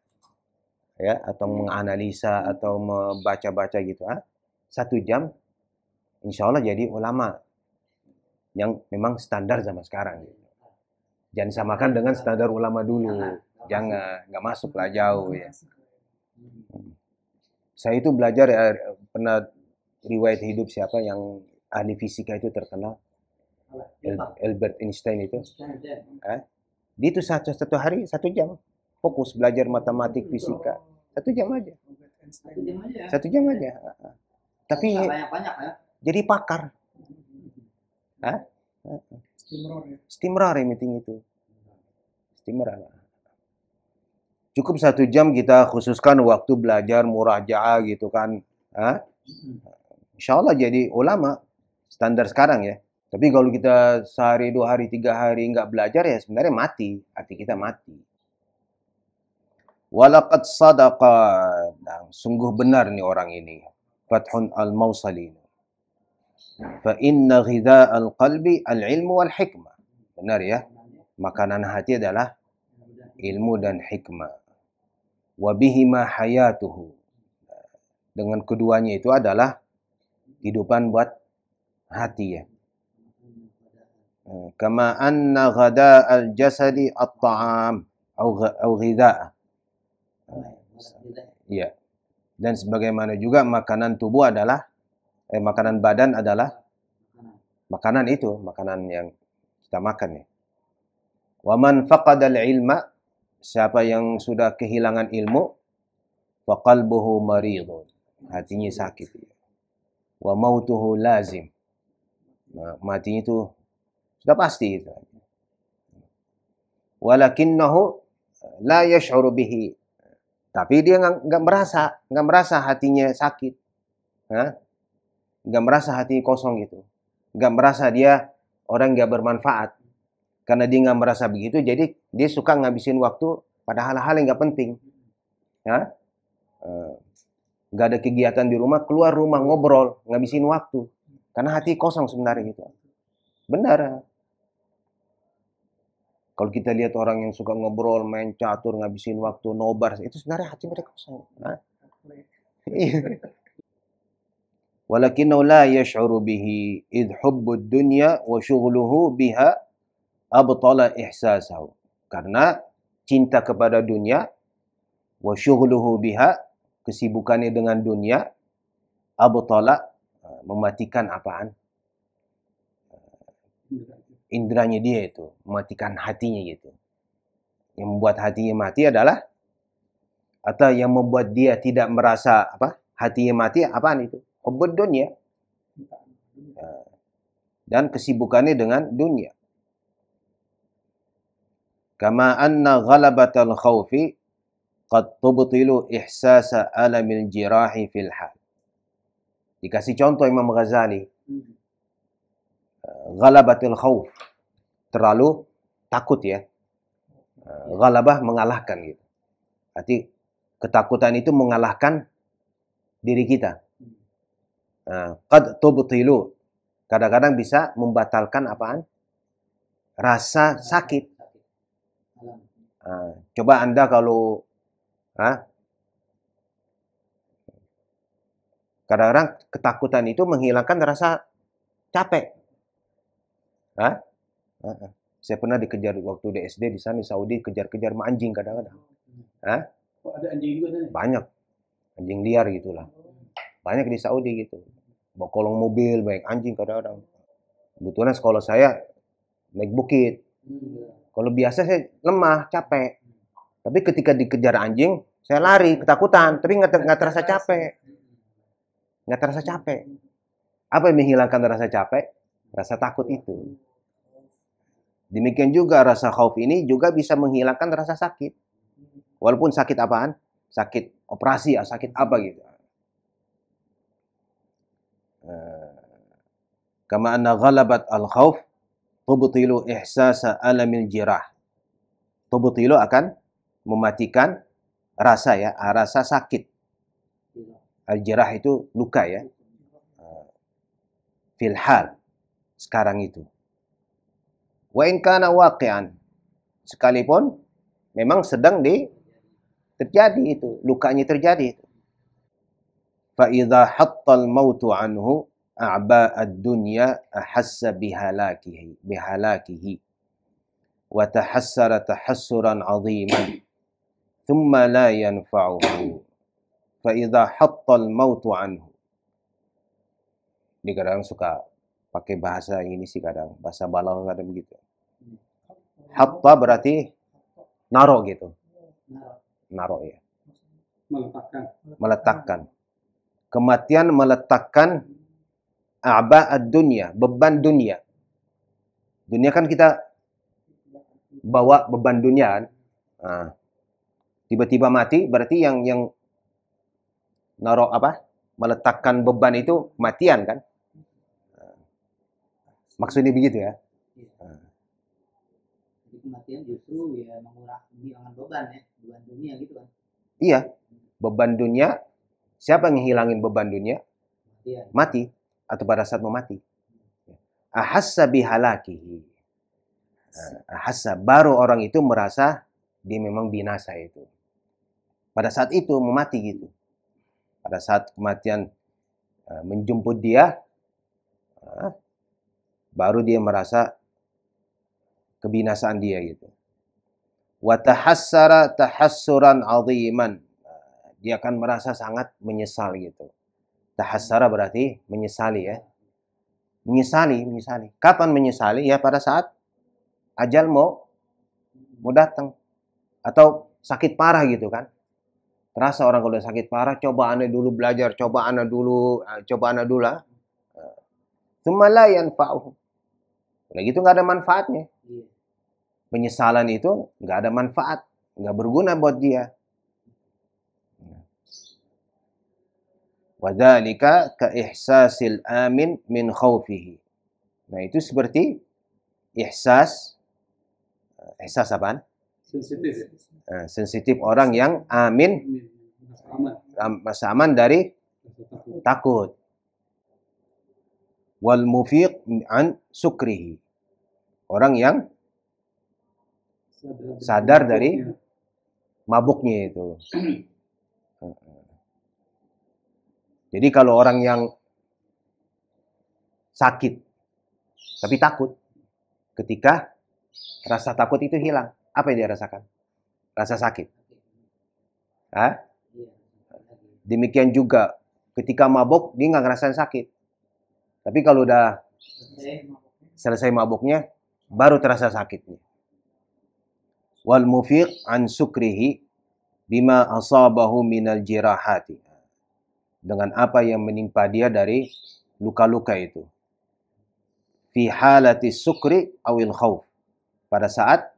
atau menganalisa atau membaca-baca gitu. 1 jam, insya Allah jadi ulama yang memang standar zaman sekarang. Gitu. Jangan samakan dengan standar ulama dulu. Jangan, nggak masuk lah jauh ya. Saya itu belajar pernah riwayat hidup siapa yang ahli fisika itu terkenal, Albert Einstein itu. Dia itu satu hari 1 jam fokus belajar matematik fisika, 1 jam aja. 1 jam aja. Tapi banyak ya. Jadi pakar. Istimrar ya meeting itu. Istimrar. Cukup 1 jam kita khususkan waktu belajar murajaah gitu kan. Insya Allah jadi ulama standar sekarang ya. Tapi kalau kita sehari, 2 hari, 3 hari nggak belajar ya sebenarnya mati. Hati kita mati. Walaqad sadaqa. Nah, sungguh benar nih orang ini. Fathun al-Mawsali. Fa inna ghidha'al qalbi al-ilmu wal hikmah. Benar ya. Makanan hati adalah ilmu dan hikmah. Wa bihima hayatuhu. Dengan keduanya itu adalah kehidupan buat hati ya. Kama anna ghada'al jasadi at-ta'am au ghidha'a. Ya. Dan sebagaimana juga makanan tubuh adalah makanan badan adalah makanan itu, makanan yang kita makan ya. Wa man faqadal ilma, siapa yang sudah kehilangan ilmu, fa qalbuhu maridun, hatinya sakit ya. Wa mautuhu lazim, nah, matinya itu sudah pasti itu. Walakinnahu la yash'uru bihi, tapi dia nggak merasa hatinya sakit. Nggak merasa hati kosong gitu. Nggak merasa dia orang nggak bermanfaat. Karena dia nggak merasa begitu, jadi dia suka ngabisin waktu pada hal-hal yang nggak penting. Nggak ada kegiatan di rumah, keluar rumah ngobrol, ngabisin waktu. Karena hati kosong sebenarnya gitu. Benar. Kalau kita lihat orang yang suka ngobrol, main catur, ngabisin waktu, nobar, itu sebenarnya hati mereka kosong. Walakinnahu la yash'uru bihi idh hubbud dunya wa syughluhu biha abtala ihsasahu. Karena cinta kepada dunia, wa syughluhu biha, kesibukannya dengan dunia, abtala, mematikan apaan? Indranya dia itu, mematikan hatinya gitu. Yang membuat hatinya mati adalah, atau yang membuat dia tidak merasa apa? Hatinya mati apaan itu? Hubbud dunya. Dan kesibukannya dengan dunia. Kama anna ghalabatal khawfi qad tubtilu ihsasa alamil jirahi fil hal. Dikasih contoh Imam Ghazali. Ghalabatil khawf, terlalu takut ya. Ghalabah mengalahkan gitu. Arti ketakutan itu mengalahkan diri kita. Qad tubtilu, kadang-kadang bisa membatalkan apaan? Rasa sakit. Coba Anda kalau kadang-kadang ketakutan itu menghilangkan rasa capek. Saya pernah dikejar waktu di SD di sana di Saudi, kejar-kejar sama anjing kadang-kadang. Ada anjing juga sana? Banyak. Anjing liar gitulah. Banyak di Saudi gitu. Bawa kolong mobil, banyak anjing kadang-kadang. Kebetulan sekolah saya naik bukit. Kalau biasa saya lemah, capek. Tapi ketika dikejar anjing, saya lari, ketakutan. Tapi nggak terasa capek. Nggak terasa capek. Apa yang menghilangkan rasa capek? Rasa takut itu. Demikian juga rasa khauf ini juga bisa menghilangkan rasa sakit. Walaupun sakit apaan? Sakit operasi, sakit apa gitu. Kama anna ghalabat al-khauf tubtilu ihsasa alamil jirah. Tubtilu akan mematikan rasa ya, rasa sakit. Al-jirah itu luka ya. Fil hal, sekarang itu. Wa in kana waqi'an, sekalipun memang sedang terjadi itu, lukanya terjadi itu. Fa idza hattal mautu anhu a'ba ad-dunya ahassa bihalakihi wa tahassara tahassuran 'aziman thumma la yanfa'uhu fa idza hattal mautu anhu. Ini kadang suka pakai bahasa ini sih kadang, bahasa balaghah kadang begitu. Hatta berarti naruh gitu. Naruh ya. Meletakkan. Kematian meletakkan a'ba ad-dunya, beban dunia. Dunia kan kita bawa beban dunia kan. Tiba-tiba mati berarti yang naruh apa? Meletakkan beban itu kematian kan? Maksudnya begitu ya? Jadi kematian justru ya menghilangkan beban ya, beban dunia gitu kan? Iya, beban dunia. Siapa yang ngilangin beban dunia? Mati atau pada saat mau mati. Ahassa bihalakihi. Ahassa, baru orang itu merasa dia memang binasa itu. Pada saat itu mau mati gitu. Pada saat kematian menjemput dia, baru dia merasa kebinasaan dia gitu. Wa tahassara tahassuran 'aziman. Dia akan merasa sangat menyesal gitu. Tahassara berarti menyesali ya. Menyesali. Kapan menyesali? Ya pada saat ajal mau datang. Atau sakit parah gitu kan. Terasa orang kalau sakit parah, coba anda dulu belajar, coba anda dulu lah. Tsumma la yanfa'uhu. Udah gitu nggak ada manfaatnya. Penyesalan itu nggak ada manfaat, nggak berguna buat dia. Wadzalika ka ihsasil amin min khaufihi. Nah, itu seperti ihsas apaan? Sensitif. Sensitif orang yang amin, masa aman dari takut. Wal mufiq an sukrihi. Orang yang sadar dari mabuknya itu. Jadi kalau orang yang sakit tapi takut, ketika rasa takut itu hilang, apa yang dia rasakan? Rasa sakit. Hah? Demikian juga ketika mabuk dia nggak ngerasain sakit. Tapi kalau udah selesai mabuknya baru terasa sakitnya. Wal mufiq an sukrihi bima asabahu minal jirahati. Dengan apa yang menimpa dia dari luka-luka itu. Fi halati sukri awil khauf. Pada saat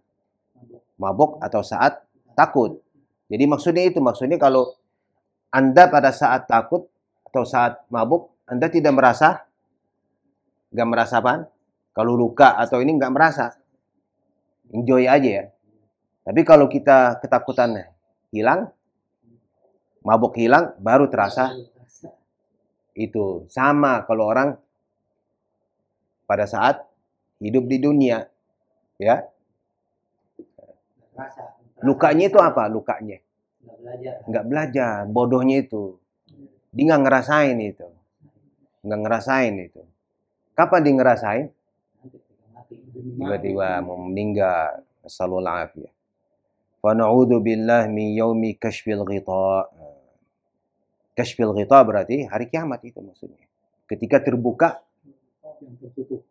mabuk atau saat takut. Jadi maksudnya kalau Anda pada saat takut atau saat mabuk, Anda tidak merasa, nggak merasa apa? Kalau luka atau ini nggak merasa. Enjoy aja ya. Tapi kalau kita ketakutan hilang, mabuk hilang, baru terasa. Itu sama kalau orang pada saat hidup di dunia, ya. Lukanya itu apa? Lukanya nggak belajar, bodohnya itu. Dia nggak ngerasain itu. Nggak ngerasain itu. Kapan dia ngerasain? Tiba-tiba mau meninggal. Sallallahu alaihi. Fa na'udzu billahi min yaumi kashfil ghita. Kashfil ghita berarti hari kiamat itu maksudnya. Ketika terbuka,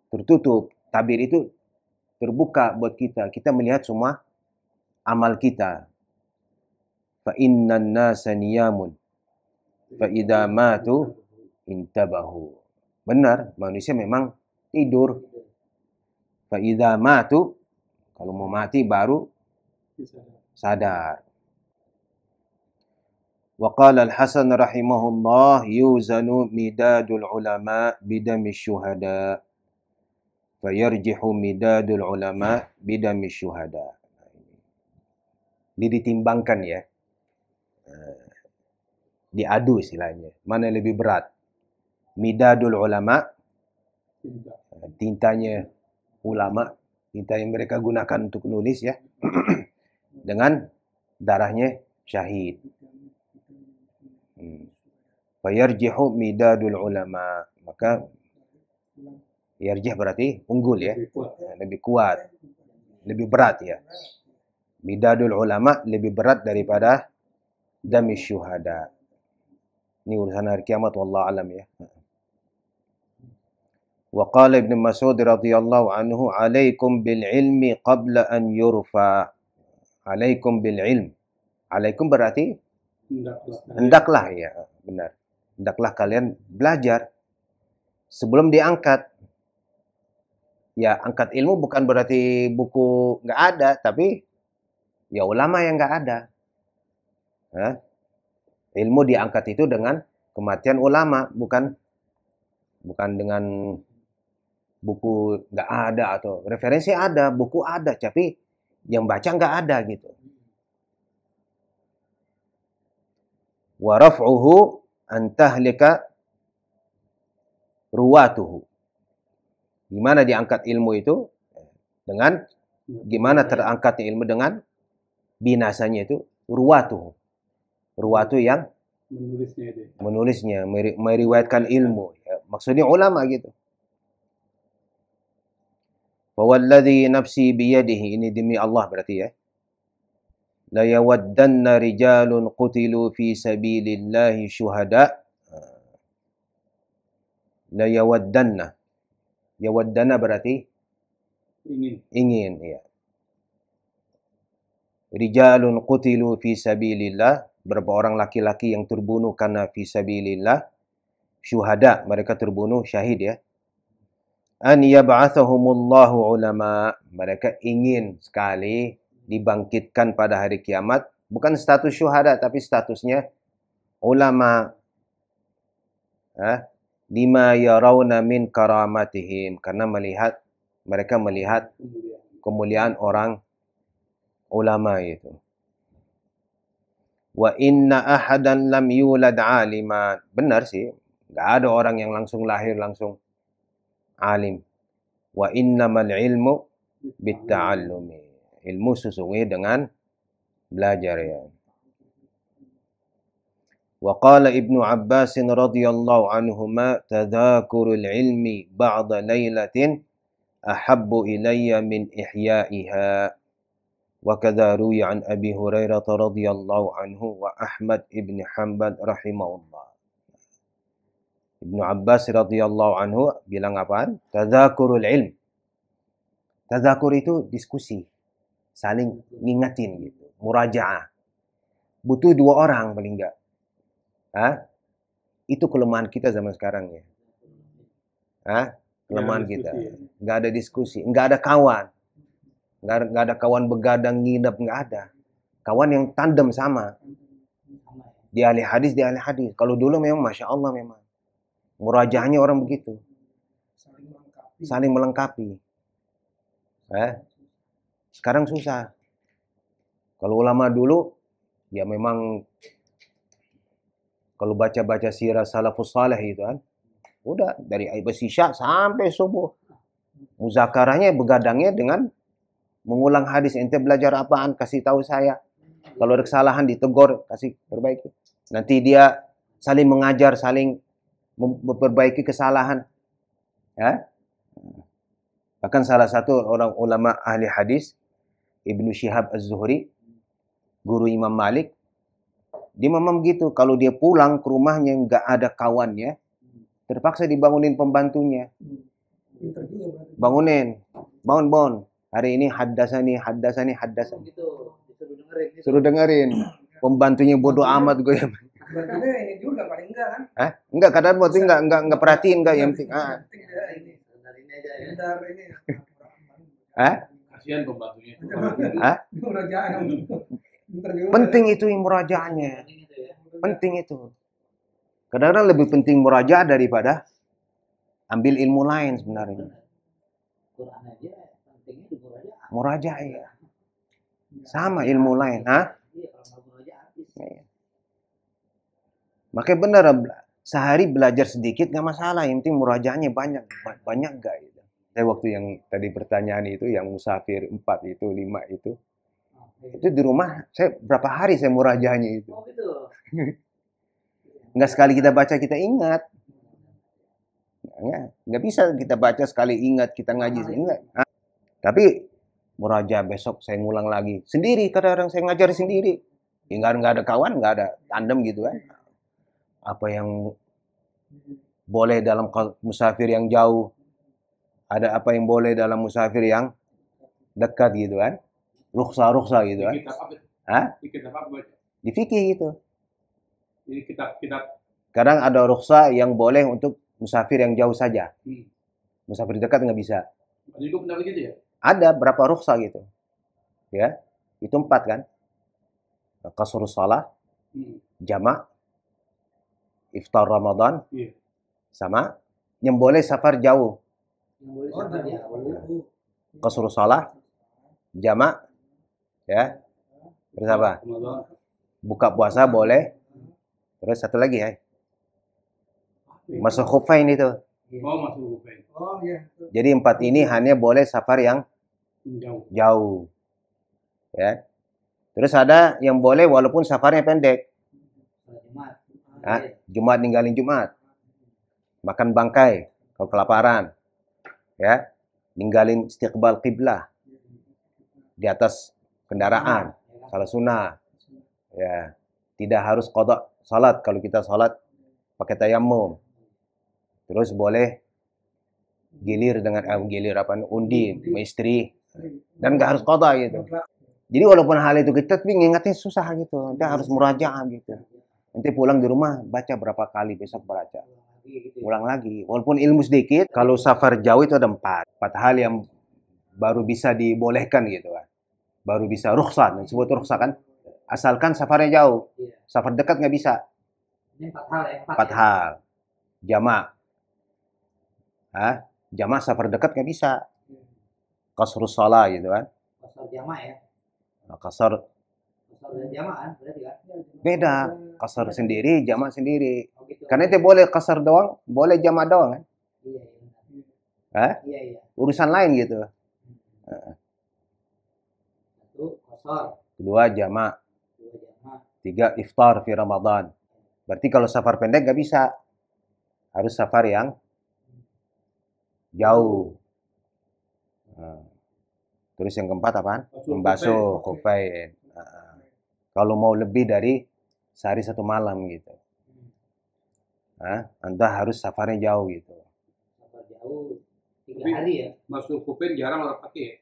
tertutup. Tabir itu terbuka buat kita. Kita melihat semua amal kita. Fa innan nasa niyamun. Fa idza matu intabahu. Benar, manusia memang tidur. Fa idza matu, kalau mau mati baru sadar. Wa qala al-Hasan rahimahullah yuzanu midadul ulama bidami syuhada. Fayarjihu midadul ulama bidami syuhada. Ini ditimbangkan ya. Diadu istilahnya. Mana yang lebih berat? Midadul ulama, tintanya ulama, tinta yang mereka gunakan untuk nulis ya. Dengan darahnya syahid. Fayarjihu midadul ulama. Maka yarjih berarti unggul ya. Lebih kuat. Lebih berat ya. Midadul ulama lebih berat daripada dami syuhada. Ini urusan hari kiamat wallahu alam ya. Wa qala Ibnu Mas'ud radhiyallahu anhu, "Alaikum bil ilmi qabla an yurfa." Alaikum bil ilm. Alaikum berarti hendaklah ya, benar. Hendaklah kalian belajar sebelum diangkat. Ya, angkat ilmu bukan berarti buku nggak ada, tapi ya ulama yang nggak ada. Hah? Ilmu diangkat itu dengan kematian ulama, bukan dengan buku nggak ada atau referensi ada, buku ada, tapi yang baca nggak ada gitu. Wa raf'uhu an tahlika ruwatuhu. Gimana diangkat ilmu itu? Dengan gimana terangkatnya ilmu dengan binasanya itu ruwatuhu. Ruwatu yang menulisnya, meriwayatkan ilmu. Ya, maksudnya ulama gitu. Fawalladhi nafsi biyadihi, ini demi Allah berarti ya. La yawaddanna rijalun qutilu fi sabilillahi syuhada. La yawaddanna. Yawaddanna berarti ingin ya. Rijalun qutilu fi sabilillah, berapa orang laki-laki yang terbunuh karena fi sabilillah, syuhada, mereka terbunuh syahid ya. An yab'athahumullahu ulama, mereka ingin sekali dibangkitkan pada hari kiamat, bukan status syuhada tapi statusnya ulama. Lima yarawna min karamatihim, karena mereka melihat kemuliaan orang ulama itu. Wa inna ahadan lam yulad aliman. Benar sih, nggak ada orang yang langsung lahir langsung alim. Wa innamal ilmu bitta'allumi. ilmu sesungguhnya dengan belajar ya. Wa qala Ibnu Abbas radhiyallahu anhuma tadzakurul ilmi ba'da lailatin ahabbu ilayya min ihya'iha. Wa kadza ruwiya an Abi Hurairah radhiyallahu anhu wa Ahmad ibn Hanbal rahimahullah. Ibnu Abbas radhiyallahu anhu bilang apaan? Tadzakurul ilm. Tadzakur itu diskusi, saling ngingetin gitu, murajaah. Butuh 2 orang paling enggak. Itu kelemahan kita zaman sekarang ya. Kelemahan kita. Nggak ada diskusi, nggak ada kawan. Nggak ada kawan begadang, nginep, nggak ada. Kawan yang tandem sama. Dia ahli hadis, dia ahli hadis. Kalau dulu memang Masya Allah memang. Murajaahnya orang begitu. Saling melengkapi. Sekarang susah. Kalau ulama dulu, ya memang kalau baca-baca sirah salafus saleh itu kan, udah dari Isya sampai subuh. Muzakarahnya begadangnya dengan mengulang hadis. Ente belajar apaan? Kasih tahu saya. Kalau ada kesalahan ditegur, kasih perbaiki. Nanti dia saling mengajar, saling memperbaiki kesalahan. Ya. Bahkan salah satu orang ulama ahli hadis, Ibnu Syihab Az-Zuhri, guru Imam Malik, dia memang begitu. Kalau dia pulang ke rumahnya nggak ada kawannya, terpaksa dibangunin pembantunya. Bangunin, bangun. Hari ini haddasani. Suruh dengerin. Pembantunya bodoh amat gue. Ini juga paling enggak kan? Enggak, kadang waktu enggak perhatiin enggak yang penting. Kasihan pembantunya. Penting itu murajaahnya. Penting itu. Kadang-kadang lebih penting murajaah daripada ambil ilmu lain sebenarnya. Murajaah ya. Sama ilmu lain, Makanya benar sehari belajar sedikit nggak masalah, yang penting murajaahnya banyak nggak gitu. Saya waktu yang tadi pertanyaan itu, yang musafir 4 itu 5 itu di rumah saya berapa hari saya murajaahnya itu. Nggak sekali kita baca kita ingat. Nggak bisa kita baca sekali ingat, kita ngaji ingat. Tapi murajaah besok saya ngulang lagi sendiri. Kadang-kadang saya ngajar sendiri. Ya, nggak ada kawan, nggak ada tandem gitu kan. Apa yang boleh dalam musafir yang jauh, ada apa yang boleh dalam musafir yang dekat gitu kan. Rukhsah gitu kan. Di kitab apa baca? Di fikih gitu. Jadi kitab. Kadang ada rukhsah yang boleh untuk musafir yang jauh saja. Musafir dekat nggak bisa. Juga benar gitu ya? Ada berapa rukhsah gitu. Ya. Itu 4 kan. Qasrus shalah, jamak, iftar Ramadan, sama yang boleh safar jauh. Qasrus shalah, jamak, ya. Terus apa? Buka puasa boleh. Terus satu lagi ya. Masuk khufain itu. Masuk khufain. Jadi 4 ini hanya boleh safar yang jauh. Ya. Terus ada yang boleh walaupun safarnya pendek. Jumat ninggalin Jumat. Makan bangkai kalau kelaparan. Ya. Ninggalin istiqbal qiblah di atas kendaraan. Salah sunnah. Ya. Tidak harus qada salat kalau kita salat pakai tayammum. Terus boleh gilir dengan undi sama istri, dan nggak harus qada gitu. Jadi walaupun hal itu kita tapi ngingatnya susah gitu. Kita harus murajaah gitu. Nanti pulang di rumah baca berapa kali, besok baca. Ulang lagi. Walaupun ilmu sedikit, kalau safar jauh itu ada 4 hal yang baru bisa dibolehkan gitu kan. Baru bisa rukhsah, disebut rukhsah kan. Asalkan safarnya jauh. Safar dekat nggak bisa. Ini 4 hal ya. 4 hal. Jamak. Jamak safar dekat nggak bisa. Qasrus shalah gitu kan. Qasar jamak ya. Qasar dan jamak kan berarti kan? Beda. Qasar sendiri, jamak sendiri. Karena itu boleh qasar doang, boleh jamak doang kan? Iya. Urusan lain gitu. Kedua jamak. Tiga iftar fi Ramadan. Berarti kalau safar pendek nggak bisa. Harus safar yang jauh. Nah. Terus yang keempat apaan? Membasuh khufain. Nah. Kalau mau lebih dari sehari satu malam gitu. Nah, Anda harus safarnya jauh gitu. Safar jauh 3 hari ya. Masuk khufain jarang orang pakai ya?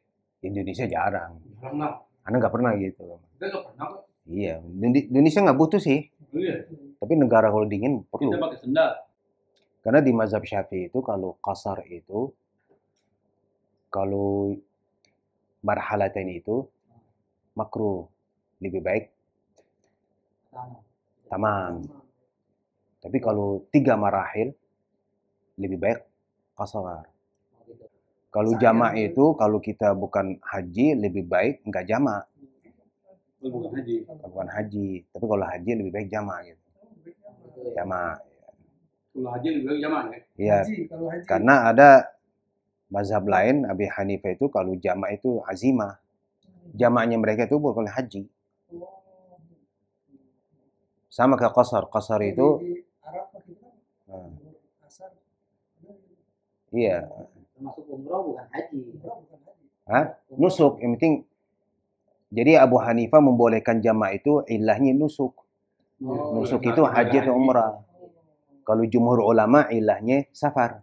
Indonesia jarang. Jarang lah. Anda nggak pernah gitu. Kita nggak pernah kok. Iya, Indonesia nggak butuh sih. Iya. Tapi negara kalau dingin perlu. Kita pakai sendal. Karena di mazhab Syafi'i itu kalau qasar itu, kalau marhalatain itu makruh. Lebih baik tamam. Tapi kalau 3 marahil, lebih baik qasar. Kalau jamak itu, kalau kita bukan haji, lebih baik nggak jamak. Bukan haji. Bukan haji. Tapi kalau haji lebih baik jamak gitu. Jamak. Kalau haji lebih baik jamak ya? Iya. Karena ada mazhab lain, Abi Hanifah itu kalau jamak itu azimah. Jamaknya mereka itu bukan haji. Sama kayak qasar. Qasar itu iya. Termasuk umroh bukan haji. Hah? Nusuk. Yang penting jadi Abu Hanifah membolehkan jamak itu ilahnya nusuk. Nusuk itu haji atau umrah. Kalau jumhur ulama ilahnya safar.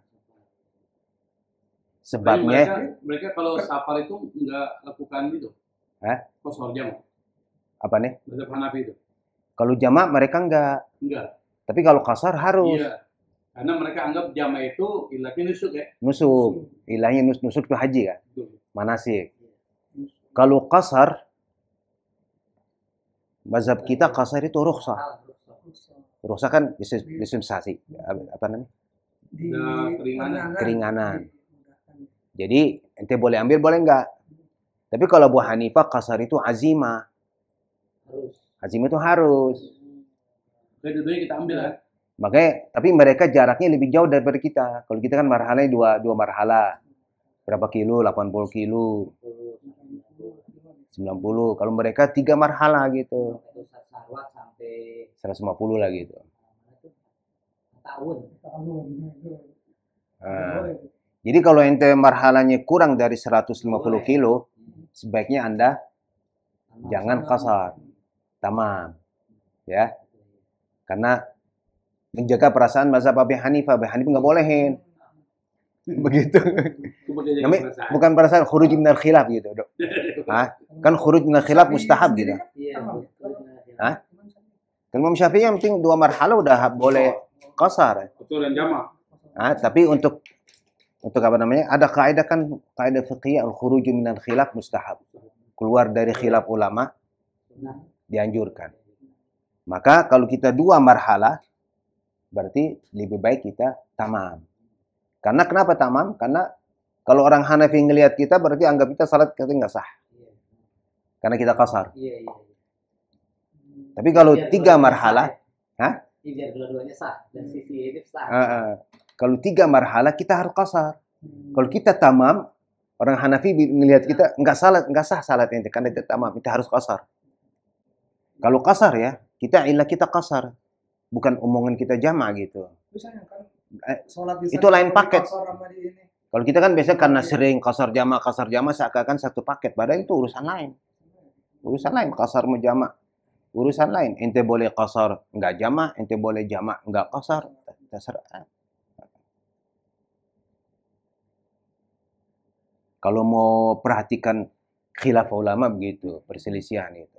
Sebabnya mereka kalau safar itu nggak lakukan itu. Qasar jamak. Apa nih? Mazhab Hanafi itu. Kalau jamak mereka enggak. Tapi kalau qasar harus. Iya. Karena mereka anggap jamak itu ilahnya nusuk ya. Nusuk. Ilahnya nusuk itu haji kan? Manasik. Kalau qasar mazhab kita qasar itu rukhsah. Rukhsah kan dispensasi. Apa namanya? Keringanan. Jadi ente boleh ambil boleh enggak. Tapi kalau Abu Hanifah qasar itu azimah. Azimah itu harus. Jadi dua-duanya kita ambil kan. Makanya, tapi mereka jaraknya lebih jauh daripada kita. Kalau kita kan marhalanya dua marhalah. Berapa kilo? 80 kilo. 90. Kalau mereka 3 marhalah gitu. 150 lah gitu. Nah, jadi kalau ente marhalanya kurang dari 150 kilo, sebaiknya Anda jangan qasar. Tamam. Ya. Karena menjaga perasaan mazhab Abi Hanifah. Abi Hanifah nggak bolehin. Begitu. Namanya bukan perasaan khuruj minal khilaf gitu, Dok. Kan khuruj minal khilaf mustahab gitu. Hah? Kan Imam Syafi'i yang penting 2 marhalah udah boleh qasar. Betul dan jamak. Tapi untuk apa namanya? Ada kaidah kan, kaidah fiqhiyah al-khuruj minal khilaf mustahab. Keluar dari khilaf ulama dianjurkan. Maka kalau kita 2 marhalah berarti lebih baik kita tamam. Karena kenapa tamam? Karena kalau orang Hanafi ngelihat kita berarti anggap kita salat kita nggak sah. Karena kita qasar. Tapi kalau 3 marhalah, biar dua-duanya sah dan sisi ini sah. Kalau 3 marhalah kita harus qasar. Kalau kita tamam, orang Hanafi ngelihat kita nggak sah salat ente karena kita tamam, kita harus qasar. Kalau qasar ya, kita qasar. Bukan omongan kita jamak gitu. Itu lain paket. Kalau kita kan biasa karena sering qasar jamak seakan-akan satu paket. Padahal itu urusan lain. Urusan lain, qasar mau jamak. Urusan lain. Ente boleh qasar nggak jamak, ente boleh jamak nggak qasar. Terserah. Kalau mau perhatikan khilaf ulama begitu, perselisihan itu.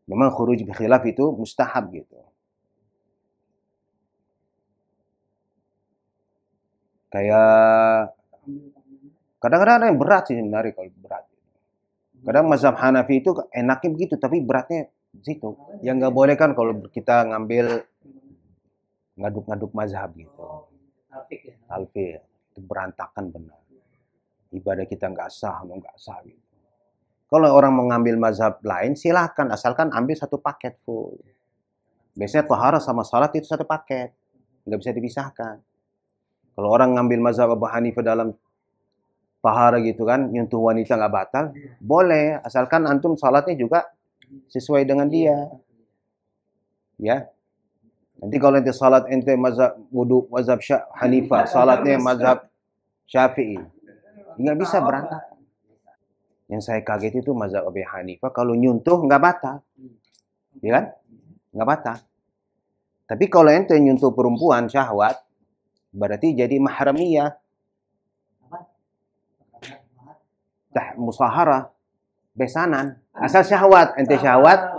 Memang khuruj khilaf itu mustahab gitu. Kayak kadang-kadang ada yang berat sih sebenarnya kalau berat. Kadang mazhab Hanafi itu enaknya begitu, tapi beratnya di situ. Yang nggak boleh kan kalau kita ngambil ngaduk-ngaduk mazhab gitu. Talfiq. Itu berantakan benar. Ibadah kita nggak sah gitu. Kalau orang mengambil mazhab lain, silahkan. Asalkan ambil satu paket full. Biasanya taharah sama salat itu satu paket. Nggak bisa dipisahkan. Kalau orang ngambil mazhab Abu Hanifah dalam tahara gitu kan, nyentuh wanita nggak batal, boleh, asalkan antum salatnya juga sesuai dengan dia. Ya. Nanti kalau nanti salat ente mazhab wudu mazhab Hanifah, salatnya mazhab Syafi'i, nggak bisa berantakan. Yang saya kaget itu mazhab Abu Hanifah, kalau nyentuh nggak batal. Ya kan? Nggak batal. Tapi kalau ente nyentuh perempuan syahwat, berarti jadi mahramiyah. Musaharah, besanan. Asal syahwat, ente syahwat,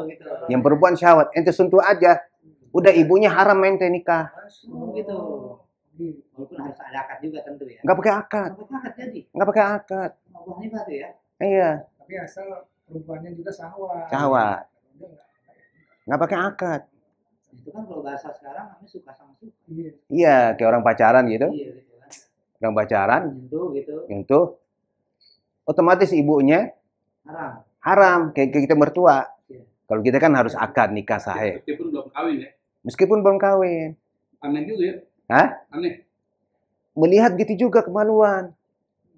yang perempuan syahwat, ente sentuh aja. Udah ibunya haram ente nikah. Gitu. Walaupun harus ada akad juga tentu ya. Nggak pakai akad. Nggak pakai akad. Ya? Iya. Tapi asal perempuannya juga syahwat. Syahwat. Nggak pakai akad. Itu kan kalau bahasa sekarang namanya suka sama suka. Iya, kayak orang pacaran gitu. Iya, gitu kan. Orang pacaran. Nyentuh. Otomatis ibunya haram. Kayak kita mertua. Iya. Kalau kita kan harus akad nikah sahih. Meskipun belum kawin ya. Meskipun belum kawin. Aneh juga ya. Hah? Aneh. Melihat gitu juga kemaluan.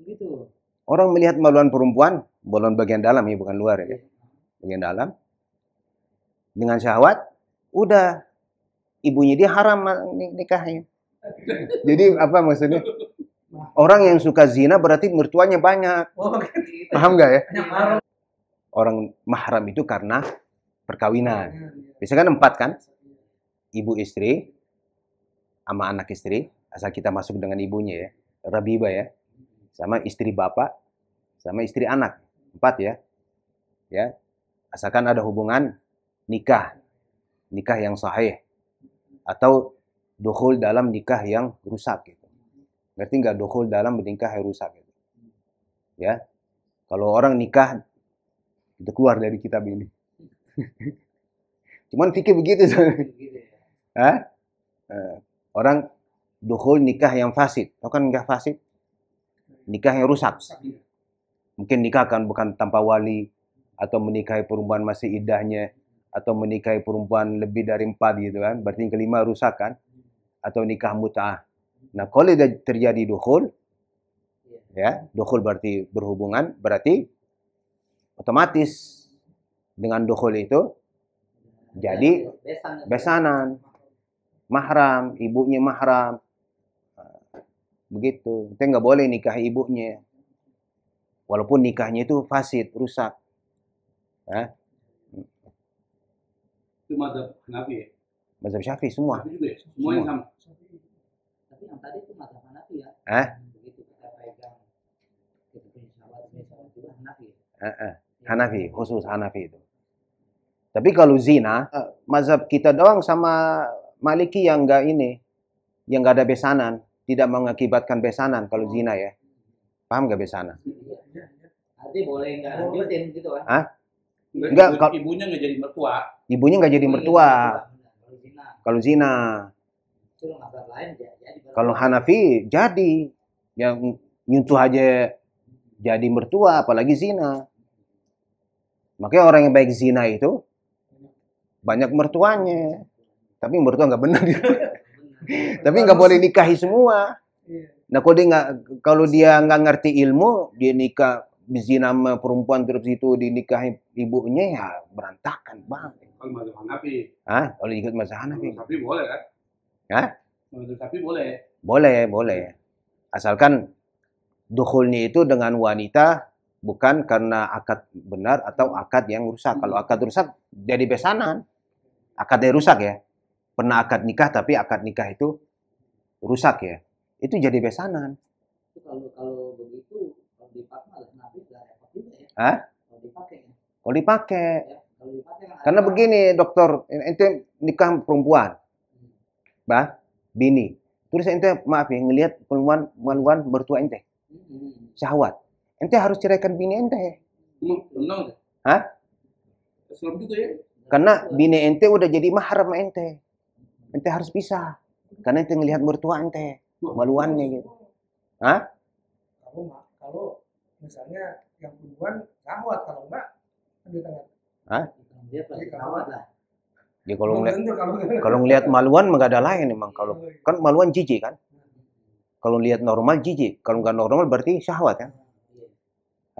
Gitu. Orang melihat kemaluan perempuan, balon bagian dalam ya, bukan luar ya. Bagian dalam. Dengan syahwat, udah. Ibunya dia haram nikahin. Jadi apa maksudnya? Orang yang suka zina berarti mertuanya banyak. Paham nggak ya? Orang mahram itu karena perkawinan. Biasanya kan 4 kan? Ibu istri, sama anak istri. Asal kita masuk dengan ibunya ya. Rabibah ya. Sama istri bapak, sama istri anak. 4 ya. Ya. Asalkan ada hubungan nikah. Nikah yang sahih. Atau dukhul dalam nikah yang rusak gitu. Ngerti nggak dukhul dalam nikah yang rusak gitu. Ya. Kalau orang nikah itu keluar dari kitab ini. Cuman fikih begitu. Hah? Orang dukhul nikah yang fasid. Tahu kan nikah fasid? Nikah yang rusak. Mungkin nikah kan bukan tanpa wali, atau menikahi perempuan masih iddahnya, atau menikahi perempuan lebih dari 4 gitu kan. Berarti yang kelima rusak kan? Atau nikah mut'ah. Nah, kalau terjadi dukhul, ya, dukhul berarti berhubungan, berarti otomatis dengan dukhul itu jadi besanan, mahram, ibunya mahram. Begitu. Kita nggak boleh nikah ibunya. Walaupun nikahnya itu fasid, rusak. Ya. Itu mazhab Hanafi ya? Mazhab Syafi'i semua. Juga ya? Semua yang sama. Tapi yang tadi itu mazhab Hanafi ya. Begitu kita pegang, kita punya sahabat juga Hanafi ya. Hanafi, khusus Hanafi itu. Tapi kalau zina, mazhab kita doang sama Maliki yang enggak ini, yang enggak ada besanan, tidak mengakibatkan besanan kalau zina ya. Paham enggak besanan? Artinya boleh enggak lanjutin gitu kan? Hah? Enggak, ibunya enggak jadi mertua. Ibunya enggak jadi mertua. Kalau zina. Kalau Hanafi jadi, yang nyentuh aja jadi mertua, apalagi zina. Makanya orang yang baik zina itu banyak mertuanya, tapi mertua nggak benar. Tapi nggak boleh nikahi semua. Nah, kalau dia nggak ngerti ilmu, dia nikah zina sama perempuan terus itu dinikahi ibunya, ya berantakan banget. Kalau mazhab Hanafi. Kalau ikut mazhab Hanafi. Tapi boleh kan? Tapi boleh. Boleh. Asalkan dukhulnya itu dengan wanita bukan karena akad benar atau akad yang rusak. Kalau akad rusak jadi besanan. Akadnya rusak ya. Pernah akad nikah tapi akad nikah itu rusak ya. Itu jadi besanan. Kalau begitu, kalau dipakai malah Nabi nggak repot juga ya. Kalau dipakai. Karena begini dokter, ente nikah perempuan. Bini. Terus ente maaf ya ngelihat perempuan mertua ente. Syahwat. Ente harus ceraikan bini ente. Benar. Islam juga ya. Karena bini ente udah jadi mahram ente. Ente harus pisah. Karena ente ngelihat mertua ente. Maluannya gitu. Kalau misalnya yang perempuan syahwat, kalau enggak di tengah. Dia pasti syahwat lah. Ya kalau ngelihat maluan enggak ada lain emang. Kalau kan maluan jijik kan. Kalau lihat normal jijik. Kalau enggak normal berarti syahwat kan.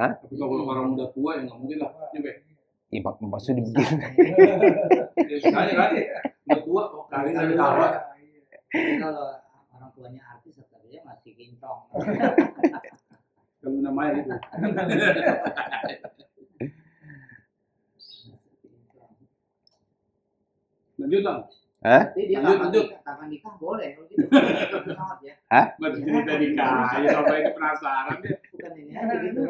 Tapi kalau orang udah tua ya nggak mungkin lah nyampe. Iya, maksudnya begini. Kali udah tua kok kali nggak tahu. Kalau orang tuanya artis sebenarnya masih kincong. Kalau namanya itu. Lanjut lah. Jadi dia kapan nikah boleh kalau gitu. Masih cerita nikah. Ayo sampai ini penasaran deh. Bukan ini aja gitu.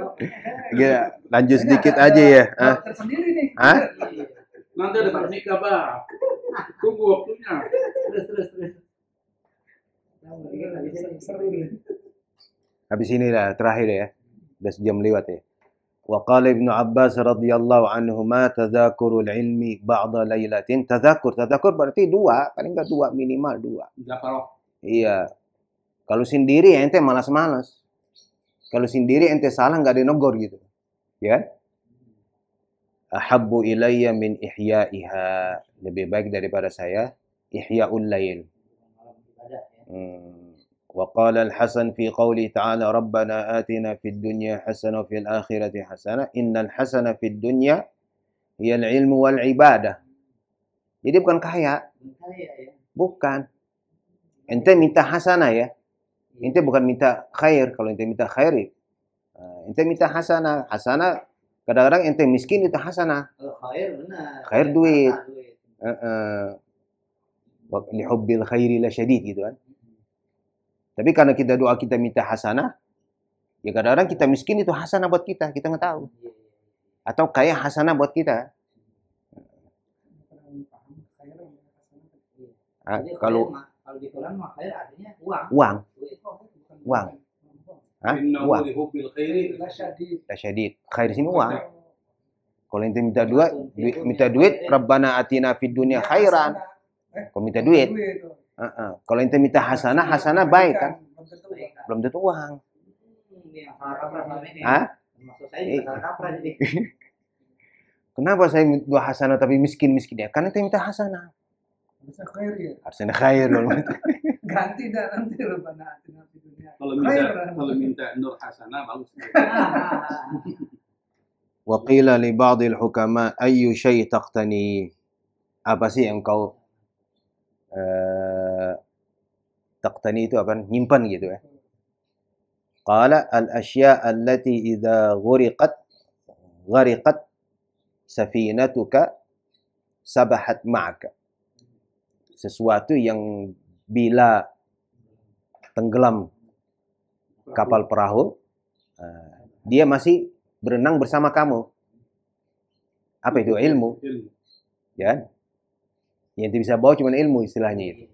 Iya, lanjut sedikit aja ya. Tersendiri nih. Nanti ada pas nikah, Bang. Tunggu waktunya. Terus. Seru nih. Habis ini lah terakhir ya. Udah sejam lewat ya. Wa qala Ibnu Abbas radhiyallahu anhuma tadzakurul ilmi ba'da lailatin. Tadzakur berarti dua, paling enggak dua, minimal dua. Zakarah. Iya. Kalau sendiri ente malas-malas. Kalau sendiri ente salah enggak dinegor gitu. Ya. Ahabbu ilayya min ihya'iha. Lebih baik daripada saya ihya'ul lail. وقال الحسن في قوله تعالى ربنا آتنا في الدنيا حسنة وفي الآخرة حسنة إن الحسنة في الدنيا هي العلم والعبادة. Jadi bukan kaya. Bukan. Ente minta hasanah ya. Ente bukan minta khair. Kalau ente minta khair, ente minta hasanah. Hasanah kadang-kadang ente miskin itu hasanah. Khair benar. Khair duit. Lihubbil khairi la syadid gitu kan. Tapi karena kita doa kita minta hasanah, ya kadang-kadang kita miskin itu hasanah buat kita nggak tahu. Atau kaya hasanah buat kita. Kalau di Quran mah khair artinya uang. Uang. Innahu lihubbil khairi la syadid. Khair sini uang. Kalau ente minta duit, Rabbana atina fid dunya khairan. Kalau minta duit. Kalau ente minta hasanah baik kan? Belum tentu uang. Kenapa saya minta hasanah tapi miskin ya? Karena ente minta hasanah. Harusnya khair ya. Harusnya khair loh. Ganti dah nanti Rabbana atina fid dunya. Kalau minta nur hasanah bagus. Wa qila li ba'dil hukama ayyu syai' taqtani. Apa sih yang kau taqtani itu apa? Nyimpan gitu ya. Qala al-asya' allati idza ghariqat safinatuka sabahat ma'aka. Sesuatu yang bila tenggelam kapal perahu, dia masih berenang bersama kamu. Apa itu? Ilmu. Ya. Yang bisa bawa cuma ilmu istilahnya itu.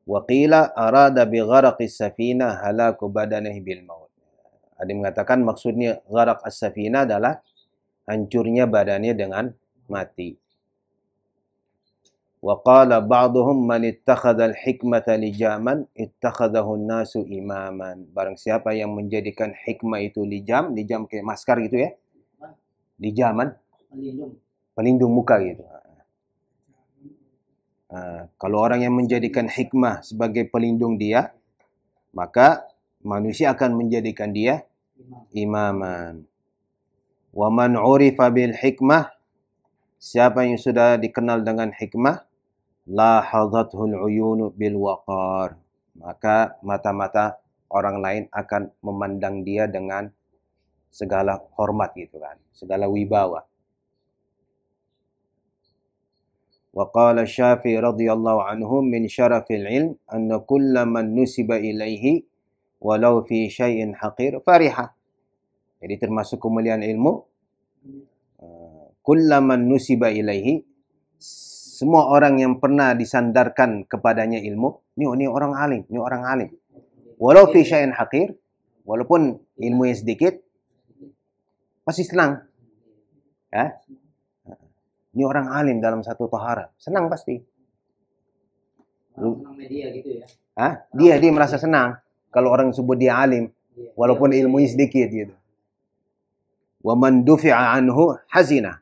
Wa qila arada bi gharaqis safina halaku badanihi bil maut. Ada yang mengatakan maksudnya gharaq as-safina adalah hancurnya badannya dengan mati. Wa qala ba'dhum man ittakhadha al-hikmata lijaman ittakhadahu an-nasu imaman. Barang siapa yang menjadikan hikmah itu lijam kayak maskar gitu ya. Lijaman pelindung muka gitu. Kalau orang yang menjadikan hikmah sebagai pelindung dia, maka manusia akan menjadikan dia imaman. Wa man 'urifa bil hikmah, siapa yang sudah dikenal dengan hikmah, la hadathul uyunu bil waqar, maka mata-mata orang lain akan memandang dia dengan segala hormat gitu kan, segala wibawa. وقال الشافعي رضي الله عنه من شرف العلم أن كل من نسب إليه ولو في شيء حقير فرحة. Jadi termasuk kemuliaan ilmu, kulla man nusiba ilaihi, semua orang yang pernah disandarkan kepadanya ilmu, ini orang alim, walau fi syai'in haqir, walaupun ilmunya sedikit, pasti senang. Ya? Ini orang alim dalam satu tahara, senang pasti. Senang media gitu ya. Dia merasa senang kalau orang sebut dia alim, walaupun ilmunya sedikit gitu. Wa man dufi'a anhu hazina.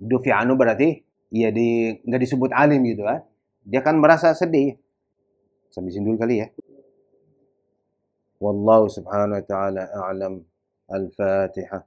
Dufi'a anhu berarti ya nggak disebut alim gitu kan. Dia kan merasa sedih. Sampai sini dulu kali ya. Wallahu subhanahu wa ta'ala a'lam. Al-Fatihah.